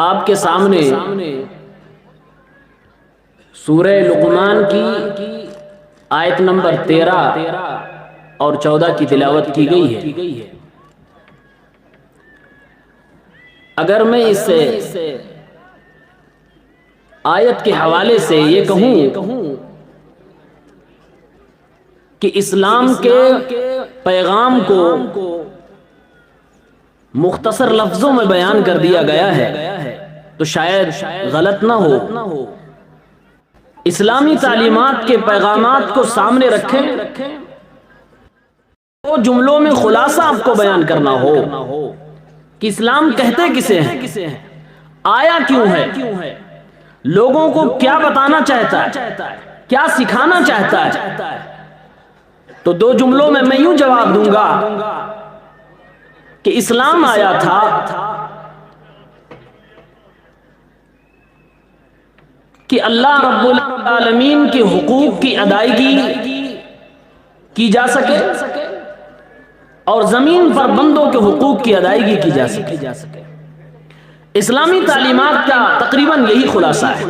آپ کے سامنے سورہ لقمان کی آیت نمبر 13 اور 14 کی تلاوت کی گئی ہے۔ اگر میں اس آیت کے حوالے سے یہ کہوں کہ اسلام کے پیغام کو مختصر لفظوں میں بیان کر دیا گیا ہے تو شاید غلط نہ ہو۔ اسلامی تعلیمات کے پیغامات کو سامنے رکھیں، وہ جملوں میں خلاصہ آپ کو بیان کرنا ہو کہ اسلام کہتے کسے ہیں، آیا کیوں ہے، لوگوں کو کیا بتانا چاہتا ہے، کیا سکھانا چاہتا ہے، تو دو جملوں میں یوں جواب دوں گا کہ اسلام آیا تھا کہ اللہ رب العالمین کے حقوق کی ادائیگی کی جا سکے اور زمین پر بندوں کے حقوق کی ادائیگی کی جا سکے۔ اسلامی تعلیمات کا تقریباً یہی خلاصہ ہے،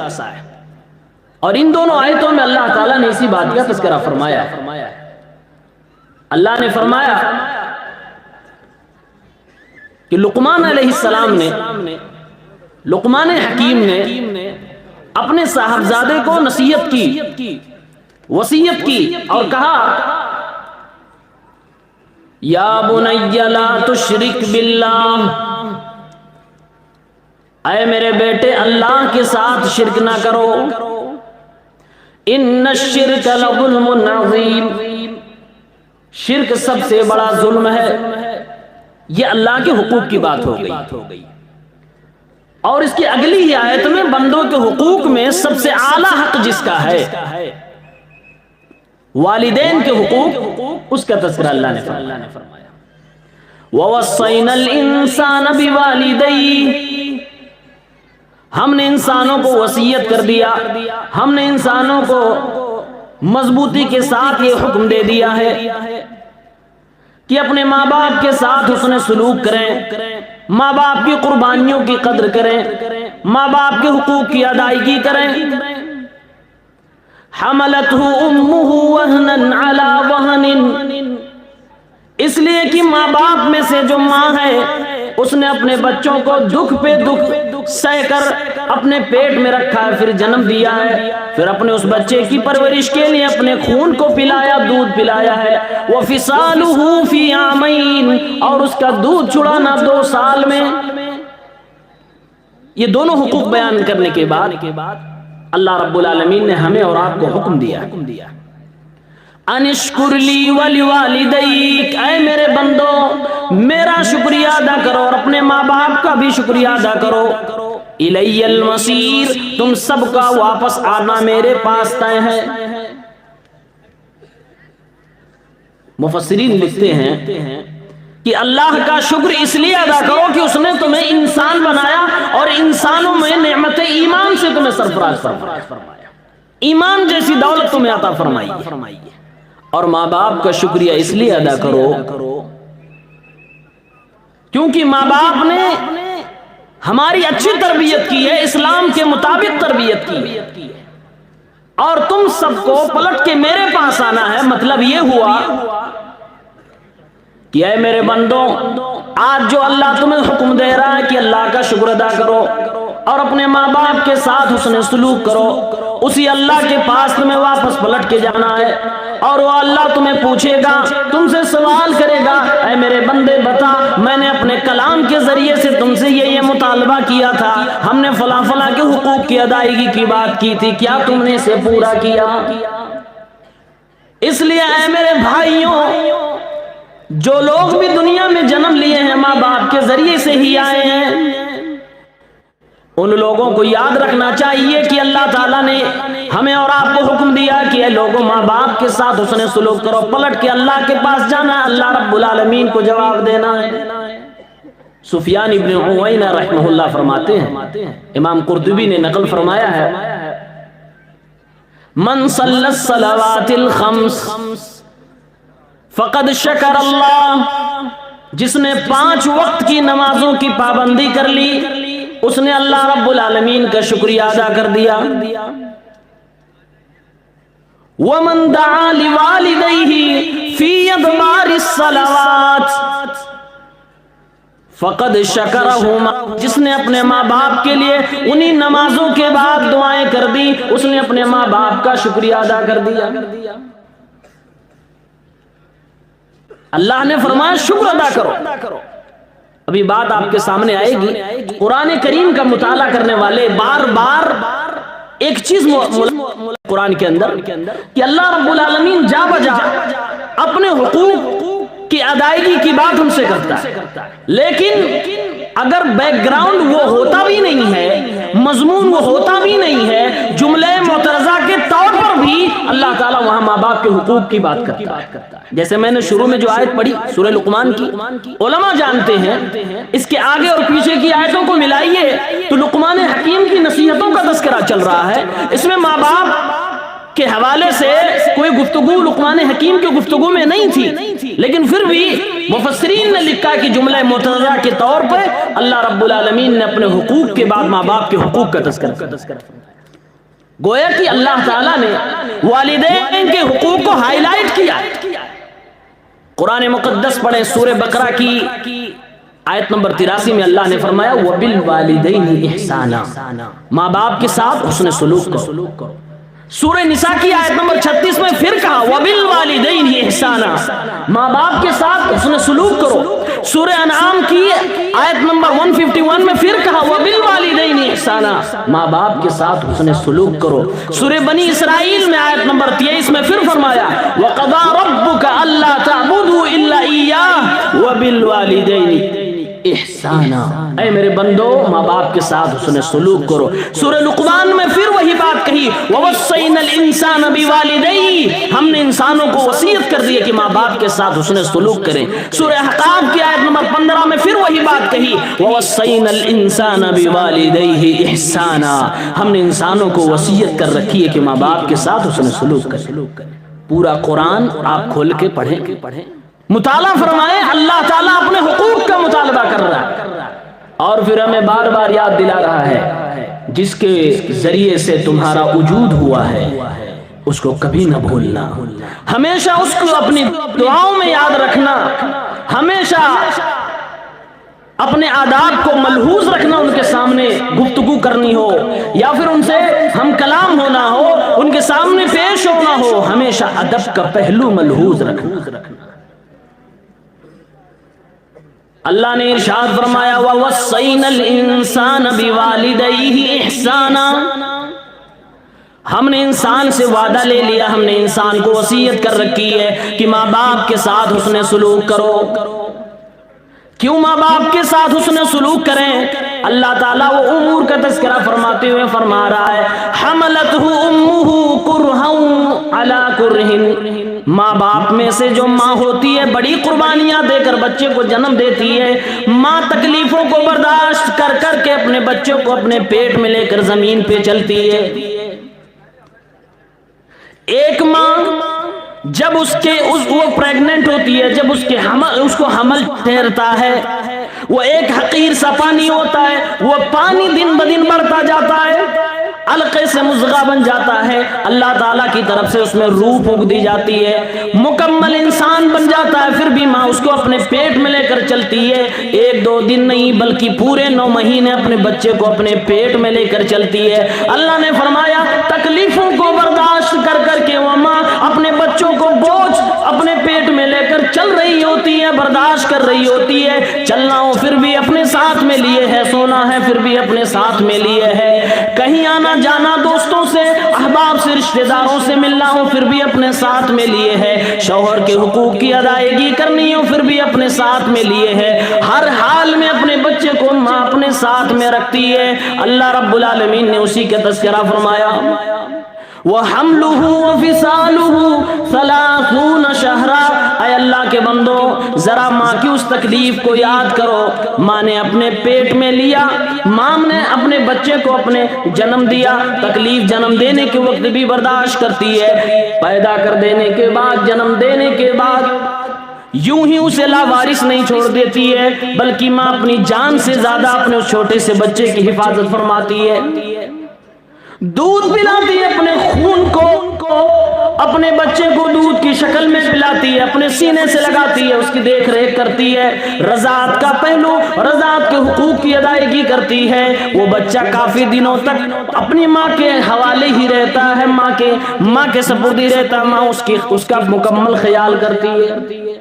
اور ان دونوں آیتوں میں اللہ تعالیٰ نے اسی بات کا تذکرہ فرمایا ہے۔ اللہ نے فرمایا کہ لقمان علیہ السلام نے، لقمان حکیم نے اپنے صاحبزادے کو نصیحت کی، وصیت کی اور کہا یا بنی لا تشرک باللہ، اے میرے بیٹے اللہ کے ساتھ شرک نہ کرو، ان الشرک لظلم عظیم، شرک سب سے بڑا ظلم ہے۔ یہ اللہ کے حقوق کی بات ہو گئی، اور اس کی اگلی ہی آیت میں بندوں کے حقوق میں سب سے اعلیٰ حق جس کا ہے، والدین کے حقوق، اس کا تذکرہ اللہ نے فرمایا۔ وَوَصَّيْنَا الْإِنسَانَ بِوَالِدَيْهِ، ہم نے انسانوں کو وصیت کر دیا، ہم نے انسانوں کو مضبوطی کے ساتھ یہ حکم دے دیا ہے کہ اپنے ماں باپ کے ساتھ حسن سلوک کریں، ماں باپ کی قربانیوں کی قدر کریں، ماں باپ کے حقوق کی ادائیگی کریں۔ حملتہ امہ وہنا علی وہن، اس لیے کہ ماں باپ میں سے جو ماں ہے اس نے اپنے بچوں کو دکھ پہ دکھ سہ کر اپنے پیٹ میں رکھا ہے، پھر جنم دیا ہے، پھر اپنے اس بچے کی پرورش کے لیے اپنے خون کو پلایا، دودھ پلایا ہے۔ وَفِصَالُهُ فِي عَامَيْنِ، اور اس کا دودھ چھڑانا 2 سال میں۔ یہ دونوں حقوق بیان کرنے کے بعد اللہ رب العالمین نے ہمیں اور آپ کو حکم دیا، ان اشکر لی ولوالدیک، اے میرے بندو میرا شکریہ ادا کرو اور اپنے ماں باپ کا بھی شکریہ ادا کرو۔ الی المصیر، تم سب کا واپس آنا میرے پاس طے ہے۔ مفسرین لکھتے ہیں کہ اللہ کا شکر اس لیے ادا کرو کہ اس نے تمہیں انسان بنایا اور انسانوں میں نعمت ایمان سے تمہیں سرفراز فرمایا، ایمان جیسی دولت تمہیں عطا فرمائی ہے۔ اور ماں باپ کا شکریہ اس لیے ادا کرو کیونکہ ماں باپ نے ہماری اچھی تربیت کی ہے، اسلام کے مطابق تربیت کی ہے، اور تم سب کو پلٹ کے میرے پاس آنا ہے۔ مطلب یہ ہوا کہ اے میرے بندوں، آج جو اللہ تمہیں حکم دے رہا ہے کہ اللہ کا شکر ادا کرو اور اپنے ماں باپ کے ساتھ حسن سلوک کرو، اسی اللہ کے پاس تمہیں واپس پلٹ کے جانا ہے، اور وہ اللہ تمہیں پوچھے گا، تم سے سوال کرے گا، اے میرے بندے بتا، میں نے اپنے کلام کے ذریعے سے تم سے یہ مطالبہ کیا تھا، ہم نے فلاں فلاں کے حقوق کی ادائیگی کی بات کی تھی، کیا تم نے اسے پورا کیا؟ اس لیے اے میرے بھائیوں، جو لوگ بھی دنیا میں جنم لیے ہیں ماں باپ کے ذریعے سے ہی آئے ہیں، ان لوگوں کو یاد رکھنا چاہیے کہ اللہ تعالیٰ نے ہمیں اور آپ کو حکم دیا کہ اے لوگوں ماں باپ کے ساتھ حسن سلوک کرو، پلٹ کے اللہ کے پاس جانا ہے، اللہ رب العالمین کو جواب دینا ہے۔ سفیان ابن عوینہ رحمہ اللہ فرماتے ہیں، امام قرطبی نے نقل فرمایا ہے، من صلی الصلوات الخمس فقد شکر اللہ، جس نے 5 وقت کی نمازوں کی پابندی کر لی اس نے اللہ رب العالمین کا شکریہ ادا کر دیا۔ وَمَن دَعَا لِوَالِدَيْهِ فِي أَدْبَارِ الصَّلَوَاتِ فَقَدْ شَكَرَهُمَا، جس نے اپنے ماں باپ کے لیے انہی نمازوں کے بعد دعائیں کر دی، اس نے اپنے ماں باپ کا شکریہ ادا کر دیا۔ اللہ نے فرمایا شکر ادا کرو۔ ابھی بات آپ کے سامنے آئے گی، قرآن کریم کا مطالعہ کرنے والے بار بار ایک چیز قرآن کے اندر کہ اللہ رب العالمین جا بجا اپنے حقوق کی ادائیگی کی بات ہم سے کرتا ہے، لیکن اگر بیک گراؤنڈ وہ ہوتا بھی نہیں ہے، مضمون وہ ہوتا بھی نہیں ہے، جملے معترضہ کے طور پر بھی اللہ تعالیٰ وہاں ماں باپ کے حقوق کی بات کرتا ہے۔ جیسے میں نے شروع میں جو آیت پڑھی سورہ لقمان کی، علماء جانتے ہیں اس کے آگے اور پیچھے کی آیتوں کو ملائیے تو لقمان حکیم کی نصیحتوں کا تذکرہ چل رہا ہے۔ اس میں ماں باپ کے حوالے سے کوئی گفتگو لقمان حکیم کی گفتگو میں نہیں تھی، لیکن پھر بھی مفسرین نے لکھا کہ جملہ معترضہ کے طور پہ اللہ رب العالمین نے اپنے حقوق کے بعد ماں باپ کے حقوق کا تذکرہ، گویا کہ اللہ تعالیٰ نے والدین کے حقوق کو ہائی لائٹ کیا۔ قرآن مقدس پڑھیں، سورہ بقرہ کی آیت نمبر 83 میں اللہ نے فرمایا وَبِالْوَالِدَيْنِ إِحْسَانًا، ماں باپ کے ساتھ حسن سلوک کرو۔ سورہ نساء کی آیت نمبر 36 میں پھر کہا وَبِالْوَالِدَيْنِ إِحْسَانًا، ماں باپ کے ساتھ حسن سلوک کرو۔ سورہ انعام کی آیت نمبر 151 میں پھر کہا وَبِالْوَالِدَيْنِ إِحْسَانًا، ماں باپ کے ساتھ حسن سلوک کرو۔ سورہ بنی اسرائیل میں آیت نمبر 23 میں پھر فرمایا وَقَضَىٰ رَبُّكَ أَلَّا تَعْبُدُوا إِلَّا إِيَّاهُ وَبِالْوَالِدَيْنِ احسانا، اے میرے بندو ماں باپ کے ساتھ حسن سلوک کرو۔ سورہ لقمان میں پھر وہی بات کہی وَوَصَّيْنَا الْإِنسَانَ بِوَالِدَيْهِ، ہم نے انسانوں کو وصیت کر دی ہے کہ ماں باپ کے ساتھ حسن سلوک کریں۔ سورہ احقاف کی آیت نمبر 15 میں پھر وہی بات کہی وَوَصَّيْنَا الْإِنسَانَ بِوَالِدَيْهِ احسانا، ہم نے انسانوں کو وصیت کر رکھی ہے کہ ماں باپ کے ساتھ حسن سلوک کریں۔ پورا قرآن آپ کھول کے پڑھیں، مطالعہ فرمائیں، اللہ تعالیٰ اپنے حقوق کا مطالبہ کر رہا ہے اور پھر ہمیں بار بار یاد دلا رہا ہے جس کے ذریعے سے تمہارا وجود ہوا ہے اس کو کبھی نہ بھولنا، ہمیشہ اس کو اپنی دعاؤں میں یاد رکھنا، ہمیشہ اپنے آداب کو ملحوظ رکھنا، ان کے سامنے گفتگو کرنی ہو یا پھر ان سے ہم کلام ہونا ہو، ان کے سامنے پیش ہونا ہو، ہمیشہ ادب کا پہلو ملحوظ رکھنا۔ اللہ نے ارشاد فرمایا وَوَصَّيْنَا الْإِنسَانَ بِوَالِدَيْهِ إِحْسَانًا، ہم نے انسان سے وعدہ لے لیا، ہم نے انسان کو وصیت کر رکھی ہے کہ ماں باپ کے ساتھ حسن سلوک کرو۔ کیوں ماں باپ کے ساتھ حسن سلوک کریں؟ اللہ تعالیٰ وہ امور کا تذکرہ فرماتے ہوئے فرما رہا ہے حَمَلَتْهُ أُمُّهُ كُرْهًا عَلَى كُرْهٍ، ماں باپ میں سے جو ماں ہوتی ہے بڑی قربانیاں دے کر بچے کو جنم دیتی ہے، ماں تکلیفوں کو برداشت کر کر کے اپنے بچوں کو اپنے پیٹ میں لے کر زمین پہ چلتی ہے۔ ایک ماں جب وہ پریگننٹ ہوتی ہے، جب اس کو حمل ٹھہرتا ہے، وہ ایک حقیر سا پانی ہوتا ہے، وہ پانی دن بدن بڑھتا جاتا ہے، علقے سے مضغہ بن جاتا ہے، اللہ تعالیٰ کی طرف سے اس میں روح پھونک دی جاتی ہے، مکمل انسان بن جاتا ہے، پھر بھی ماں اس کو اپنے پیٹ میں لے کر چلتی ہے، ایک دو دن نہیں بلکہ پورے 9 مہینے اپنے بچے کو اپنے پیٹ میں لے کر چلتی ہے۔ اللہ نے فرمایا تکلیفوں کو برداشت کر کر کے وہ ماں اپنے بچوں کو بوجھ اپنے پیٹ میں لے کر چل رہی ہوتی ہے، برداشت کر رہی ہوتی ہے، چلنا ہو پھر بھی اپنے ساتھ میں لیے ہے، سونا ہے پھر بھی اپنے ساتھ میں لیے ہے، کہیں آنا جانا دوستوں سے احباب سے رشتہ داروں سے ملنا ہو پھر بھی اپنے ساتھ میں لیے ہے، شوہر کے حقوق کی ادائیگی کرنی ہو پھر بھی اپنے ساتھ میں لیے ہے، ہر حال میں اپنے بچے کو ماں اپنے ساتھ میں رکھتی ہے۔ اللہ رب العالمین نے اسی کا تذکرہ فرمایا وَحَمْلُهُ وَفِصَالُهُ 30 شَهْرًا، اے اللہ کے بندو ذرا ماں کی اس تکلیف کو یاد کرو، ماں نے اپنے پیٹ میں لیا، ماں نے اپنے بچے کو اپنے جنم دیا، تکلیف جنم دینے کے وقت بھی برداشت کرتی ہے، پیدا کر دینے کے بعد، جنم دینے کے بعد یوں ہی اسے لاوارث نہیں چھوڑ دیتی ہے، بلکہ ماں اپنی جان سے زیادہ اپنے اس چھوٹے سے بچے کی حفاظت فرماتی ہے، دودھ پلاتی ہے، اپنے خون کو اپنے بچے کو دودھ کی شکل میں پلاتی ہے، اپنے سینے سے لگاتی ہے، اس کی دیکھ ریکھ کرتی ہے، رضاعت کا پہلو، رضاعت کے حقوق کی ادائیگی کرتی ہے۔ وہ بچہ کافی دنوں تک اپنی ماں کے حوالے ہی رہتا ہے، ماں کے سپرد ہی رہتا ہے، ماں اس کا مکمل خیال کرتی ہے۔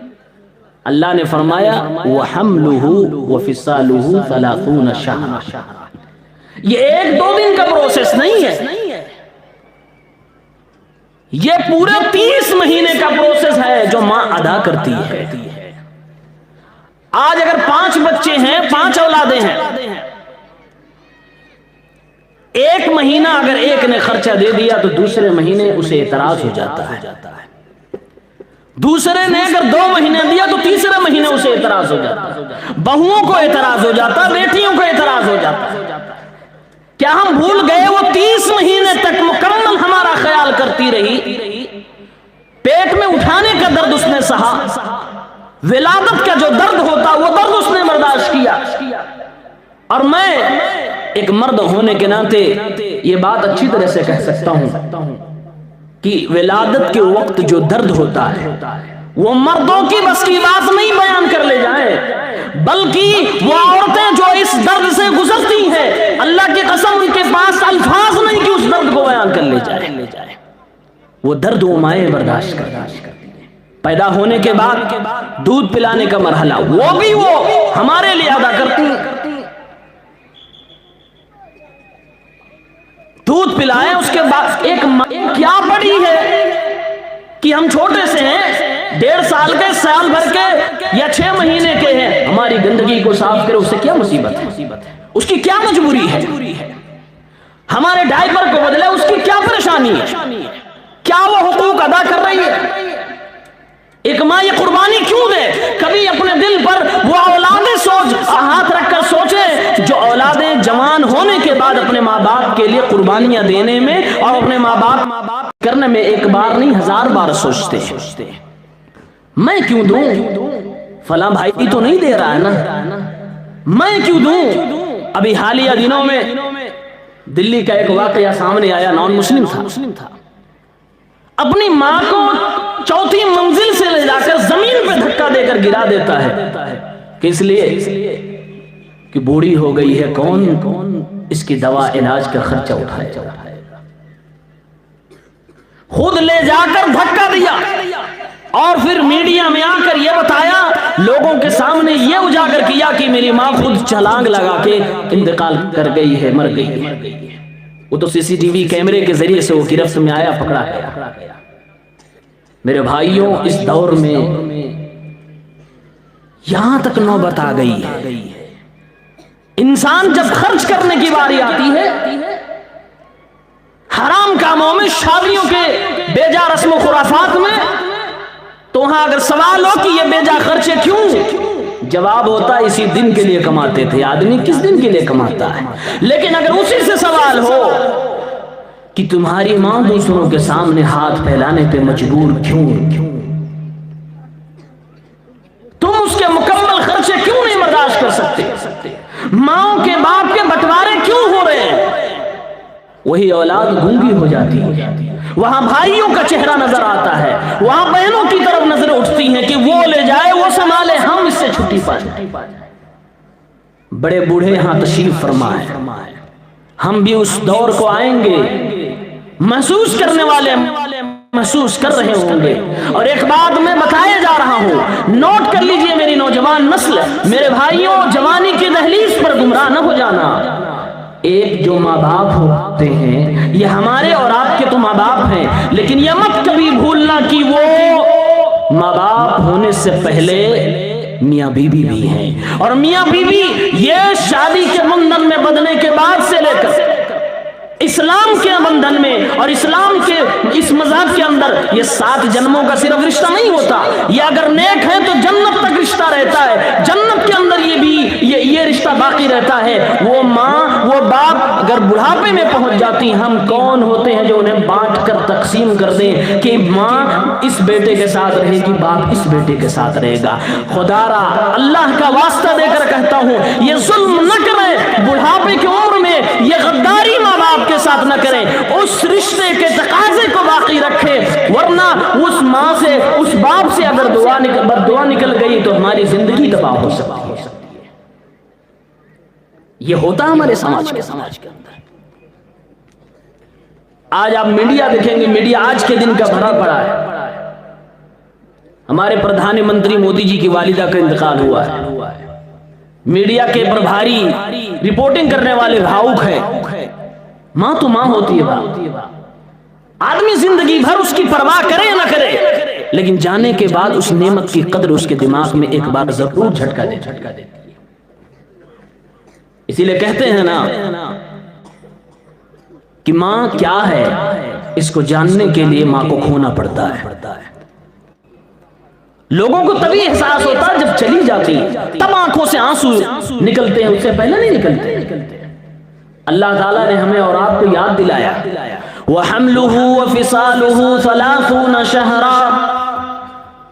اللہ نے فرمایا وَحَمْلُهُ وَفِصَالُهُ 30 شَهْرًا، یہ ایک دو دن کا پروسیس نہیں ہے، یہ پورے 30 مہینے کا پروسیس ہے جو ماں ادا کرتی ہے۔ آج اگر 5 بچے ہیں، 5 اولادیں ہیں، ایک مہینہ اگر ایک نے خرچہ دے دیا تو دوسرے مہینے اسے اعتراض ہو جاتا ہے، دوسرے نے اگر 2 مہینے دیا تو تیسرے مہینے اسے اعتراض ہو جاتا، بہوؤں کو اعتراض ہو جاتا، بیٹیوں کو اعتراض ہو جاتا۔ کیا ہم بھول گئے وہ 30 مہینے تک مکمل ہمارا خیال کرتی رہی، پیٹ میں اٹھانے کا درد اس نے سہا، ولادت کا جو درد ہوتا وہ درد اس نے برداشت کیا۔ اور میں ایک مرد ہونے کے ناطے یہ بات اچھی طرح سے کہہ سکتا ہوں کہ ولادت کے وقت جو درد ہوتا ہے وہ مردوں کی بس کی بات نہیں بیان کر لے جائیں، بلکہ وہ عورتیں جو اس درد سے گزرتی ہیں، اللہ کی قسم ان کے پاس الفاظ نہیں کہ اس درد کو بیان کر لے جائے۔ وہ درد وہ مائیں برداشت کرتی ہیں۔ پیدا ہونے کے بعد دودھ پلانے کا مرحلہ وہ بھی وہ ہمارے لیے ادا کرتی ہیں، دودھ پلائیں، اس کے بعد ایک کیا پڑی ہے کہ ہم چھوٹے سے ہیں، 1.5 سال کے، سال بھر کے یا 6 مہینے کے ہیں، ہماری گندگی کو صاف کرے، اس سے کیا مصیبت ہے، اس کی کیا مجبوری ہے، ہمارے ڈائپر کو بدلے، اس کی کیا پریشانی ہے، کیا وہ حقوق ادا کر رہی ہے؟ ایک ماں یہ قربانی کیوں دے؟ کبھی اپنے دل پر وہ اولادیں ہاتھ رکھ کر سوچے جو اولادیں جوان ہونے کے بعد اپنے ماں باپ کے لیے قربانیاں دینے میں اور اپنے ماں باپ کرنے میں ایک بار نہیں 1000 بار سوچتے ہیں، میں کیوں دوں، فلاں بھائی تو نہیں دے رہا ہے نا، میں کیوں دوں؟ ابھی حالیہ دنوں میں دلی کا ایک واقعہ سامنے آیا، نان مسلم تھا، اپنی ماں کو 4تھی منزل سے لے جا کر زمین پہ دھکا دے کر گرا دیتا ہے، کس لیے کہ بوڑھی ہو گئی ہے، کون اس کی دوا علاج کا خرچہ اٹھائے گا، خود لے جا کر دھکا دیا اور پھر میڈیا میں آ کر یہ بتایا، لوگوں کے سامنے یہ اجاگر کیا کہ میری ماں خود چھلانگ لگا کے انتقال کر گئی ہے، مر گئی ہے۔ وہ تو CCTV کیمرے کے ذریعے سے وہ گرفت میں آیا، پکڑا گیا۔ میرے بھائیوں، اس دور میں یہاں تک نوبت آ گئی ہے، انسان جب خرچ کرنے کی باری آتی ہے، حرام کاموں میں، شادیوں کے بے جا رسم و خرافات میں، تو وہاں اگر سوال ہو کہ یہ بے جا خرچے کیوں، جواب ہوتا ہے اسی دن کے لیے کماتے تھے۔ آدمی کس دن کے لیے کماتا ہے؟ لیکن اگر اسی سے سوال ہو کہ تمہاری ماں دوسروں کے سامنے ہاتھ پھیلانے پہ مجبور کیوں، تم اس کے مکمل خرچے کیوں نہیں برداشت کر سکتے، ماں کے باپ کے بٹوارے کیوں ہو رہے ہیں؟ وہی اولاد گونگی ہو جاتی ہے، وہاں بھائیوں کا چہرہ نظر آتا ہے، وہاں بہنوں کی طرف نظریں اٹھتی ہیں کہ وہ لے جائے، وہ سنبھالے، ہم اس سے چھٹی پا جائیں۔ بڑے بوڑھے ہاں تشریف فرما ہے، ہم بھی اس دور کو آئیں گے، محسوس کرنے والے محسوس کر رہے ہوں گے۔ اور ایک بات میں بتایا جا رہا ہوں، نوٹ کر لیجئے میری نوجوان نسل، میرے بھائیوں، جوانی کی دہلیز پر گمراہ نہ ہو جانا۔ ایک جو ماں باپ ہوتے ہیں، یہ ہمارے اور آپ کے تو ماں باپ ہیں، لیکن یہ مت کبھی بھولنا کہ وہ ماں باپ ہونے سے پہلے میاں بیوی بھی ہیں، اور میاں بیوی یہ شادی کے بندھن میں بدنے کے بعد سے لے کر اسلام کے بندھن میں اور اسلام کے اس مذہب کے اندر یہ 7 جنموں کا صرف رشتہ نہیں ہوتا، یہ اگر نیک ہے تو جنت تک رشتہ رہتا ہے، جنت کے اندر یہ رشتہ باقی رہتا ہے۔ وہ ماں وہ باپ اگر بڑھاپے میں پہنچ جاتی، ہم کون ہوتے ہیں جو انہیں بانٹ کر تقسیم کر دیں کہ ماں اس بیٹے کے ساتھ رہے گی، باپ اس بیٹے کے ساتھ رہے گا؟ خدا را اللہ کا واسطہ دے کر کہتا ہوں، یہ ظلم نہ کریں، بڑھاپے کی عمر میں یہ غداری ماں باپ کے ساتھ نہ کریں، اس رشتے کے تقاضے کو باقی رکھیں، ورنہ اس ماں سے اس باپ سے اگر بد دعا نکل گئی تو ہماری زندگی تباہ ہو سکتی ہے۔ یہ ہوتا ہمارے سماج کے اندر۔ آج آپ میڈیا دیکھیں گے، میڈیا آج کے دن کا بھرا پڑا ہے۔ ہمارے پردھان منتری مودی جی کی والدہ کا انتقال ہوا ہے، میڈیا کے پربھاری رپورٹنگ کرنے والے بھاؤک ہیں۔ ماں تو ماں ہوتی ہے، آدمی زندگی بھر اس کی پرواہ کرے یا نہ کرے، لیکن جانے کے بعد اس نعمت کی قدر اس کے دماغ میں ایک بار ضرور جھٹکا دیتی ہے۔ اسی لیے کہتے ہیں نا کہ ماں کیا ہے، اس کو جاننے کے لیے ماں کو کھونا پڑتا ہے۔ لوگوں کو تبھی احساس ہوتا ہے جب چلی جاتی، تب آنکھوں سے آنسو نکلتے ہیں، اس سے پہلے نہیں نکلتے۔ اللہ تعالیٰ نے ہمیں اور آپ کو یاد دلایا، وَحَمْلُهُ وَفِصَالُهُ 30 شَهْرًا،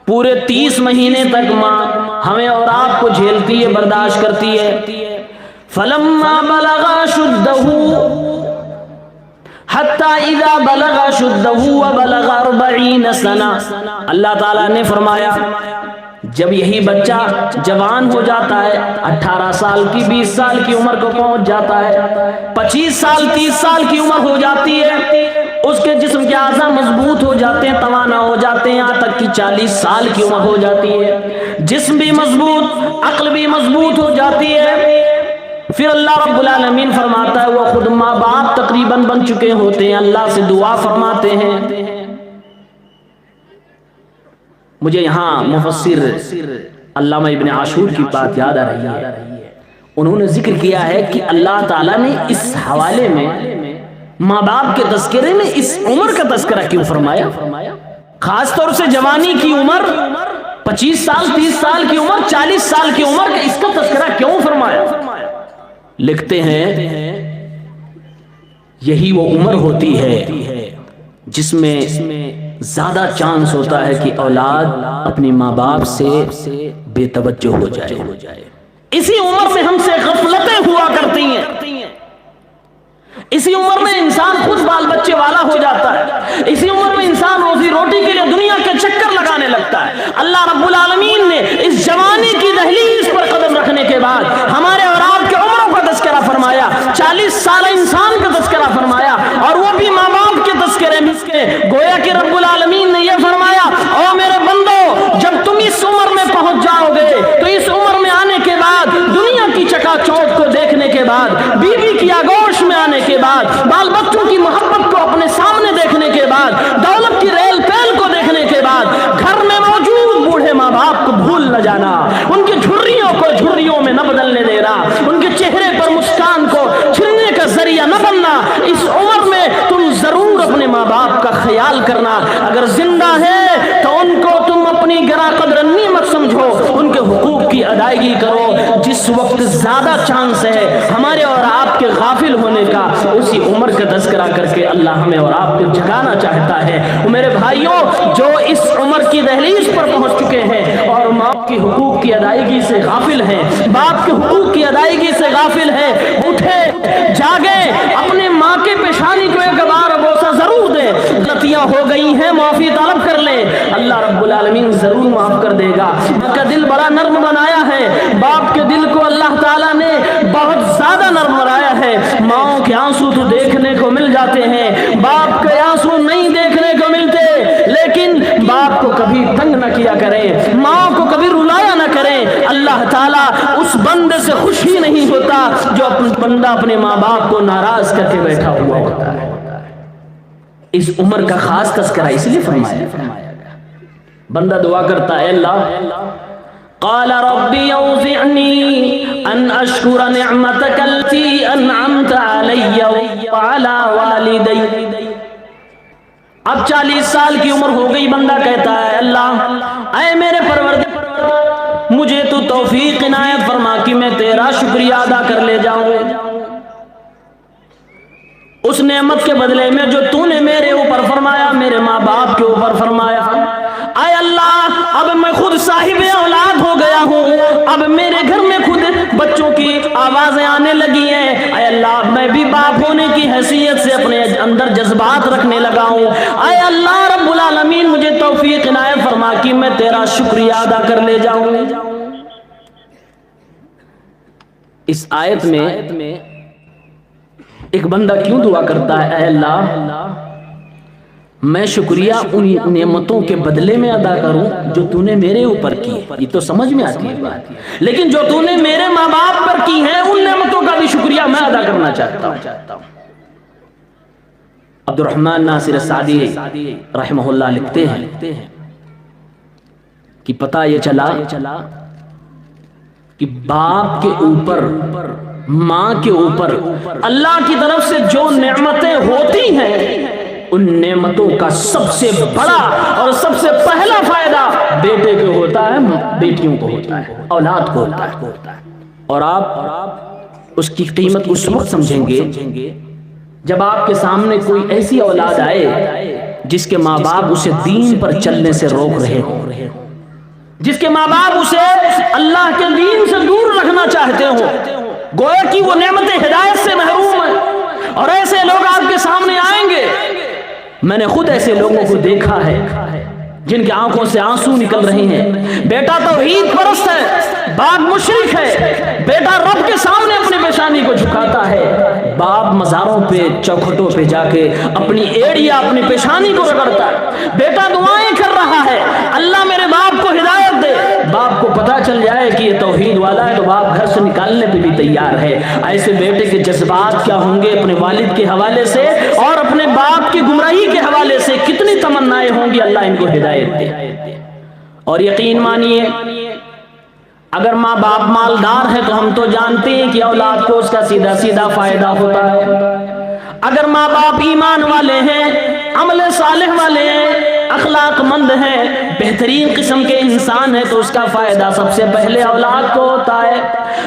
پورے 30 مہینے تک ماں ہمیں اور آپ کو جھیلتی ہے، برداشت کرتی ہے۔ فَلَمَّا بَلَغَ أَشُدَّهُ حَتَّى إِذَا بَلَغَ أَشُدَّهُ وَبَلَغَ 40 سَنَةً، اللہ تعالیٰ نے فرمایا جب یہی بچہ جوان ہو جاتا ہے، 18 سال کی 20 سال کی عمر کو پہنچ جاتا ہے، 25 سال 30 سال کی عمر ہو جاتی ہے، اس کے جسم کے اعضاء مضبوط ہو جاتے ہیں، توانا ہو جاتے ہیں، یہاں تک کہ 40 سال کی عمر ہو جاتی ہے، جسم بھی مضبوط، عقل بھی مضبوط ہو جاتی ہے، پھر اللہ رب العالمین فرماتا ہے وہ خود ماں باپ تقریباً بن چکے ہوتے ہیں، اللہ سے دعا فرماتے ہیں۔ مجھے یہاں مفسر علامہ ابن عاشور کی بات یاد آ رہی ہے، انہوں نے ذکر کیا ہے کہ اللہ تعالیٰ نے اس حوالے میں ماں باپ کے تذکرے میں اس عمر کا تذکرہ کیوں فرمایا، خاص طور سے جوانی کی عمر، 25 سال 30 سال کی عمر، 40 سال کی عمر کا اس کا تذکرہ کیوں فرمایا؟ لکھتے ہیں یہی وہ عمر ہوتی ہے جس میں زیادہ چانس ہوتا ہے کہ اولاد اپنی ماں باپ سے بے توجہ ہو جائے۔ اسی عمر میں ہم سے غفلتیں ہوا کرتی ہیں، اسی عمر میں انسان خود بال بچے والا ہو جاتا ہے، اسی عمر میں انسان روزی روٹی کے لیے دنیا کے چکر لگانے لگتا ہے۔ اللہ رب العالمین نے اس جوانی کی دہلیز پر قدم رکھنے کے بعد ہمارے اور آپ کے عمروں کا تذکرہ فرمایا، 40 سال انسان کا تذکرہ فرمایا، اور وہ بھی ماں باپ کے تذکرے میں گویا کہ رب العالمین نے یہ فرمایا، او میرے بندو جب تم اس عمر میں پہنچ جاؤ گے تو اس عمر میں آنے کے بعد، دنیا کی چکا چوند کو دیکھنے کے بعد، بیوی کی آگوش میں آنے کے بعد، بال بچوں کی محبت کو اپنے سامنے دیکھنے کے بعد، دولت کی ریل پیل کو دیکھنے کے بعد، گھر میں موجود بوڑھے ماں باپ کو بھول نہ جانا، ان کی جھریوں کو جھریوں میں نہ بدلنے دینا، ان کے چہرے پر مسکان کو چھلنے کا ذریعہ نہ بننا۔ اس عمر میں تم ضرور اپنے ماں باپ کا خیال کرنا، اگر زندہ ہے تو ان کو تم اپنی گراں قدر نعمت سمجھو، ان کے حقوق کی ادائیگی کرو۔ جس وقت زیادہ چانس ہے ہمارے اور آپ کے غافل ہونے کا، اسی عمر کا تذکرہ کر کے اللہ ہمیں اور آپ کو جگانا چاہتا ہے۔ میرے بھائیوں، جو اس عمر کی دہلیز پر پہنچ چکے ہیں اور ماں کے حقوق کی ادائیگی سے غافل ہیں، باپ کے حقوق کی ادائیگی سے غافل ہیں، اٹھے جاگیں، اپنے ماں کے پیشانی کو ایک بار بوسہ ضرور دیں، غلطیاں ہو گئی ہیں معافی طلب کر لیں، اللہ رب العالمین ضرور معاف کر دے گا۔ ماں کا دل بڑا نرم بنایا ہے، باپ کے دل کو اللہ تعالیٰ نے بہت زیادہ نرم بنایا ہے۔ ماں کے آنسو تو دیکھنے کو مل جاتے ہیں، باپ کے آنسو نہیں دیکھنے کو ملتے، لیکن باپ کو کبھی تنگ نہ کیا کریں، ماں کو کبھی رلایا نہ کریں۔ اللہ تعالیٰ اس بندے سے خوش ہی نہیں ہوتا جو بندہ اپنے ماں باپ کو ناراض کر کے بیٹھا ہوا ہوتا ہے۔ اس عمر کا خاص تذکرہ اس لیے فرمایا گیا۔ بندہ دعا کرتا ہے، اللہ قال رب اوزعنی ان اشکر نعمتک التی انعمت علی وعلی والدی۔ اب 40 سال کی عمر ہو گئی، بندہ کہتا ہے، اللہ اے میرے پروردگار، مجھے تو توفیق عنایت فرما کہ میں تیرا شکریہ ادا کر لے جاؤں۔ اس نعمت کے بدلے میں جو تو نے میرے اوپر فرمایا، میرے ماں باپ کے اوپر فرمایا۔ اے اللہ اب میں خود صاحب اولاد ہو گیا ہوں، اب میرے گھر میں خود بچوں کی آوازیں آنے لگی ہیں، اے اللہ میں بھی باپ ہونے کی حیثیت سے اپنے اندر جذبات رکھنے لگا ہوں۔ اے اللہ رب العالمین مجھے توفیق عنایت فرما کہ میں تیرا شکریہ ادا کر لے جاؤں۔ اس آیت میں ایک بندہ کیوں دعا کرتا ہے، اے اللہ میں شکریہ ان نعمتوں کے بدلے میں ادا کروں جو تو نے میرے اوپر کی ہے، یہ تو سمجھ میں آتی ہے بات، لیکن جو تو نے میرے ماں باپ پر کی ہے ان نعمتوں کا بھی شکریہ میں ادا کرنا چاہتا ہوں۔ عبد الرحمن ناصر سعدی رحمہ اللہ لکھتے ہیں کہ پتہ یہ چلا کہ باپ کے اوپر، ماں کے اوپر اللہ کی طرف سے جو نعمتیں ہوتی ہیں ان نعمتوں کا سب سے بڑا اور سب سے پہلا فائدہ بیٹے کو ہوتا ہے، بیٹیوں کو ہوتا ہے، اولاد کو ہوتا ہے۔ اور آپ اس کی قیمت اس وقت سمجھیں گے جب آپ کے سامنے کوئی ایسی اولاد آئے جس کے ماں باپ اسے دین پر چلنے سے روک رہے ہوں، جس کے ماں باپ اسے اللہ کے دین سے دور رکھنا چاہتے ہوں، گویا کہ وہ نعمت ہدایت سے محروم ہے، اور ایسے لوگ آپ کے سامنے آئیں گے۔ میں نے خود ایسے لوگوں کو دیکھا ہے جن کی آنکھوں سے آنسو نکل رہے ہیں، بیٹا توحید پرست ہے، باپ مشرک ہے، بیٹا رب کے سامنے اپنی پیشانی کو جھکاتا ہے، باپ مزاروں پہ چوکھٹوں پہ جا کے اپنی ایڑیا اپنی پیشانی کو رگڑتا ہے، بیٹا دعائیں کر رہا ہے اللہ میرے باپ کو ہدایت دے۔ باپ کو پتہ چل جائے کہ یہ توحید والا ہے تو باپ گھر سے نکالنے پہ بھی تیار ہے۔ ایسے بیٹے کے جذبات کیا ہوں گے اپنے والد کے حوالے سے، اور اپنے باپ کی گمراہی کے حوالے سے کتنی تمنائیں ہوں گی اللہ ان کو ہدایت دے۔ اور یقین مانیے اگر ماں باپ مالدار ہے تو ہم تو جانتے ہیں کہ اولاد کو اس کا سیدھا سیدھا فائدہ ہوتا ہے۔ اگر ماں باپ ایمان والے ہیں، عمل صالح والے ہیں، اخلاق مند ہیں، بہترین قسم کے انسان ہیں تو اس کا فائدہ سب سے پہلے اولاد کو ہوتا ہے۔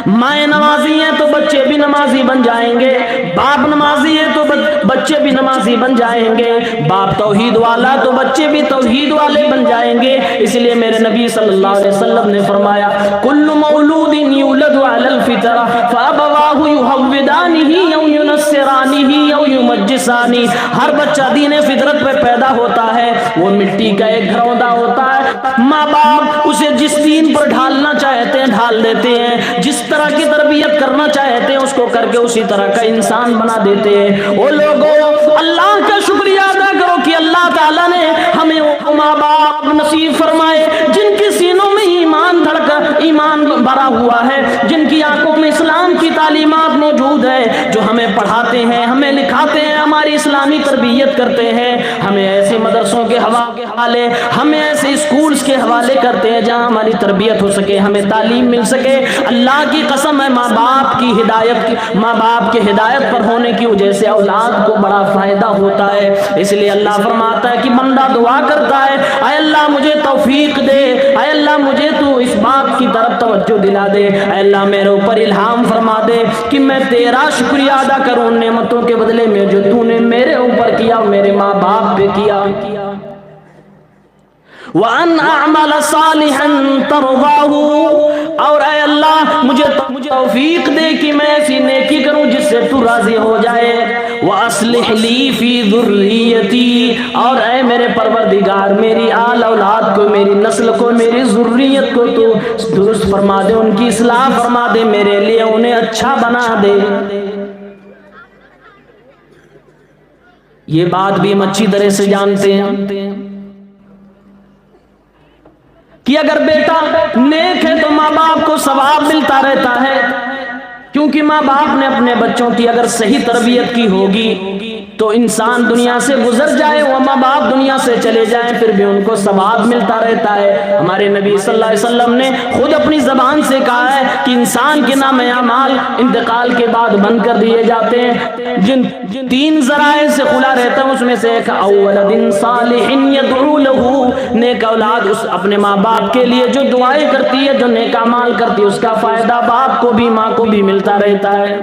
مائیں نمازی ہیں تو بچے بھی نمازی بن جائیں گے، باپ نمازی ہے تو بچے بھی نمازی بن جائیں گے، باپ توحید والا تو بچے بھی توحید والے بن جائیں گے۔ اس لیے میرے نبی صلی اللہ علیہ وسلم نے فرمایا کل مولود یولد علی الفطرہ فابواہ یحودانہ او ینصرانہ او یمجسانہ، ہر بچہ دین فطرت پہ پیدا ہوتا ہے، وہ مٹی کا ایک گھروندا ہوتا ہے، ماں باپ اسے جس دین پر ڈھالنا چاہتے ہیں ڈھال دیتے ہیں، جس طرح کی تربیت کرنا چاہتے ہیں اس کو کر کے اسی طرح کا انسان بنا دیتے ہیں۔ وہ لوگوں اللہ کا شکریہ ادا کرو کہ اللہ تعالیٰ نے ہمیں وہ ماں باپ نصیب فرمائے جن کے سینوں میں ایمان بھرا ہوا ہے، جن کی آنکھوں میں اسلام کی تعلیمات موجود ہے، جو ہمیں پڑھاتے ہیں، ہمیں لکھاتے ہیں، ہماری اسلامی تربیت کرتے ہیں، ہمیں ایسے مدرسوں کے حوالے، ہمیں ایسے اسکولز کے حوالے کرتے ہیں جہاں ہماری تربیت ہو سکے، ہمیں تعلیم مل سکے۔ اللہ کی قسم ہے ماں باپ کے ہدایت پر ہونے کی وجہ سے اولاد کو بڑا فائدہ ہوتا ہے۔ اس لیے اللہ فرماتا ہے کہ بندہ دعا کرتا ہے اے اللہ مجھے توفیق دے، اے اللہ مجھے تو اس بات کی طرف توجہ دلا دے، اے اللہ میرے اوپر الہام فرما دے کہ میں تیرا شکریہ ادا کروں ان نعمتوں کے بدلے میں جو تو نے میرے اوپر کیا، میرے ماں باپ پہ کیا۔ وَأَنْ أَعْمَلَ صَالِحًا تَرْضَاهُ، اور اے اللہ مجھے توفیق دے کہ میں ایسی نیکی کروں جس سے تو راضی ہو جائے۔ وَأَصْلِحْ لِي فِي ذُرِّيَّتِي، اور اے میرے پروردگار میری آل اولاد کو، میری نسل کو، میری ذریت کو تو درست فرما دے، ان کی اصلاح فرما دے، میرے لیے انہیں اچھا بنا دے۔ یہ بات بھی ہم اچھی طرح سے جانتے ہیں کہ اگر بیٹا نیک ہے تو ماں باپ کو ثواب ملتا رہتا ہے، کیونکہ ماں باپ نے اپنے بچوں کی اگر صحیح تربیت کی ہوگی تو انسان دنیا سے گزر جائے، وہ ماں باپ دنیا سے چلے جائیں پھر بھی ان کو ثواب ملتا رہتا ہے۔ ہمارے نبی صلی اللہ علیہ وسلم نے خود اپنی زبان سے کہا ہے کہ انسان کے نام اعمال انتقال کے بعد بند کر دیے جاتے ہیں، جن تین ذرائع سے کھلا رہتا ہے اس میں سے ایک اولد صالح یدعو له، نیک اولاد اس اپنے ماں باپ کے لیے جو دعائیں کرتی ہے، جو نیک اعمال کرتی ہے، اس کا فائدہ باپ کو بھی ماں کو بھی ملتا رہتا ہے۔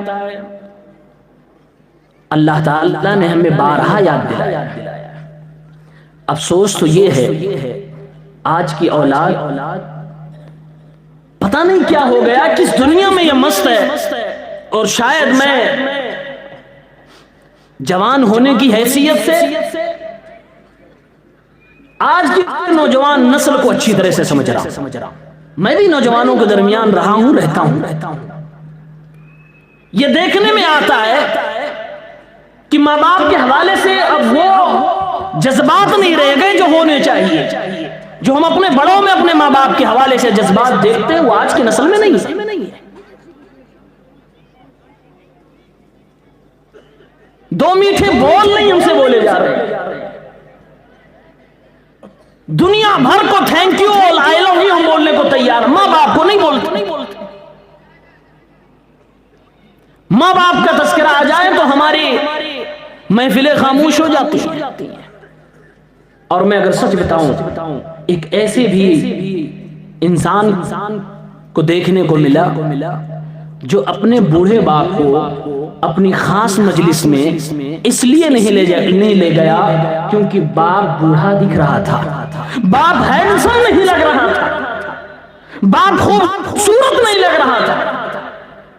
اللہ تعالیٰ نے ہمیں بارہا یاد دلایا. افسوس تو یہ ہے آج کی اولاد پتہ نہیں کیا ہو گیا، کس دنیا میں یہ مست ہے. اور شاید میں جوان ہونے کی حیثیت سے آج کی نوجوان نسل کو اچھی طرح سے سمجھ رہا ہوں. میں بھی نوجوانوں کے درمیان رہا ہوں، رہتا ہوں. یہ دیکھنے میں آتا ہے کہ ماں باپ کے حوالے سے اب وہ جذبات نہیں رہ گئے جو ہونے چاہیے. جو ہم اپنے بڑوں میں اپنے ماں باپ کے حوالے سے جذبات دیکھتے ہیں وہ آج کی نسل میں نہیں ہے. دو میٹھے بول نہیں ہم سے بولے جا رہے. دنیا بھر کو تھینک یو اور آئی لو یو ہم بولنے کو تیار، ماں باپ کو نہیں بولتے. ماں باپ کا تذکرہ آ جائے تو ہماری محفلیں خاموش ہو جاتی ہیں. اور میں اگر سچ بتاؤں، ایک ایسے بھی انسان کو دیکھنے کو ملا جو اپنے بوڑھے باپ کو اپنی خاص مجلس میں اس لیے نہیں لے گیا کیونکہ باپ بوڑھا دکھ رہا تھا، باپ ہینڈسم نہیں لگ رہا تھا، باپ خوبصورت نہیں لگ رہا تھا.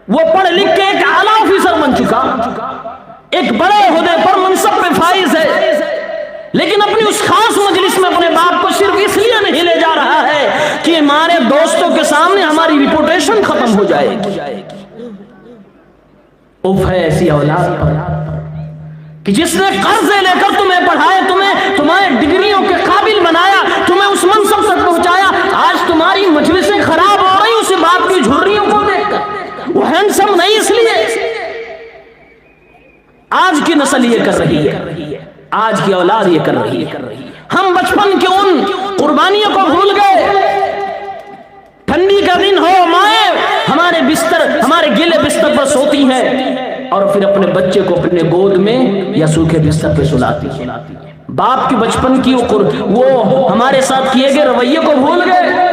وہ پڑھ لکھ کے ایک اعلیٰ آفیسر بن چکا، ایک بڑے عہدے پر منصب پہ فائز ہے، لیکن اپنی اس خاص مجلس میں اپنے باپ کو صرف اس لیے نہیں لے جا رہا ہے کہ ہمارے دوستوں کے سامنے ہماری ریپوٹیشن ختم ہو جائے گی. اف ہے ایسی اولاد پر کہ جس نے قرضے لے کر تمہیں پڑھائے، تمہیں ڈگریوں کے قابل بنایا، تمہیں اس منصب تک پہنچایا. آج تمہاری مجلسیں خراب ہو رہی اس باپ کی جھرریوں کو دیکھ کر. وہ ہینڈسم نہیں اس لیے. آج کی نسل یہ کر رہی ہے، آج کی اولاد یہ کر رہی ہے. ہم بچپن کے ان قربانیوں کو بھول گئے. ٹھنڈی کا دن ہو، مائیں ہمارے گیلے بستر پر سوتی ہیں اور پھر اپنے بچے کو اپنے گود میں یا سوکھے بستر پہ سلاتی ہیں. باپ کی بچپن کی وہ ہمارے ساتھ کیے گئے رویے کو بھول گئے.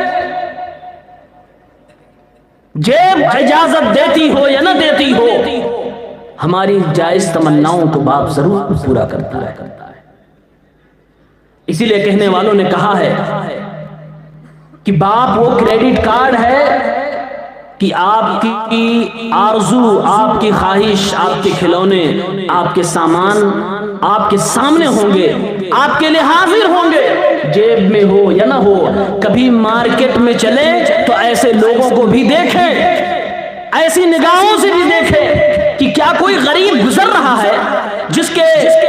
جیب اجازت دیتی ہو یا نہ دیتی ہو، ہماری جائز تمناؤں کو باپ ضرور پورا کرتا ہے. اسی لیے کہنے والوں نے کہا ہے کہ باپ وہ کریڈٹ کارڈ ہے کہ آپ کی آرزو، آپ کی خواہش، آپ کے کھلونے، آپ کے سامان آپ کے سامنے ہوں گے، آپ کے لیے حاضر ہوں گے، جیب میں ہو یا نہ ہو. کبھی مارکیٹ میں چلے تو ایسے لوگوں کو بھی دیکھیں، ایسی نگاہوں سے بھی دیکھیں کہ کیا کوئی غریب گزر رہا ہے جس کے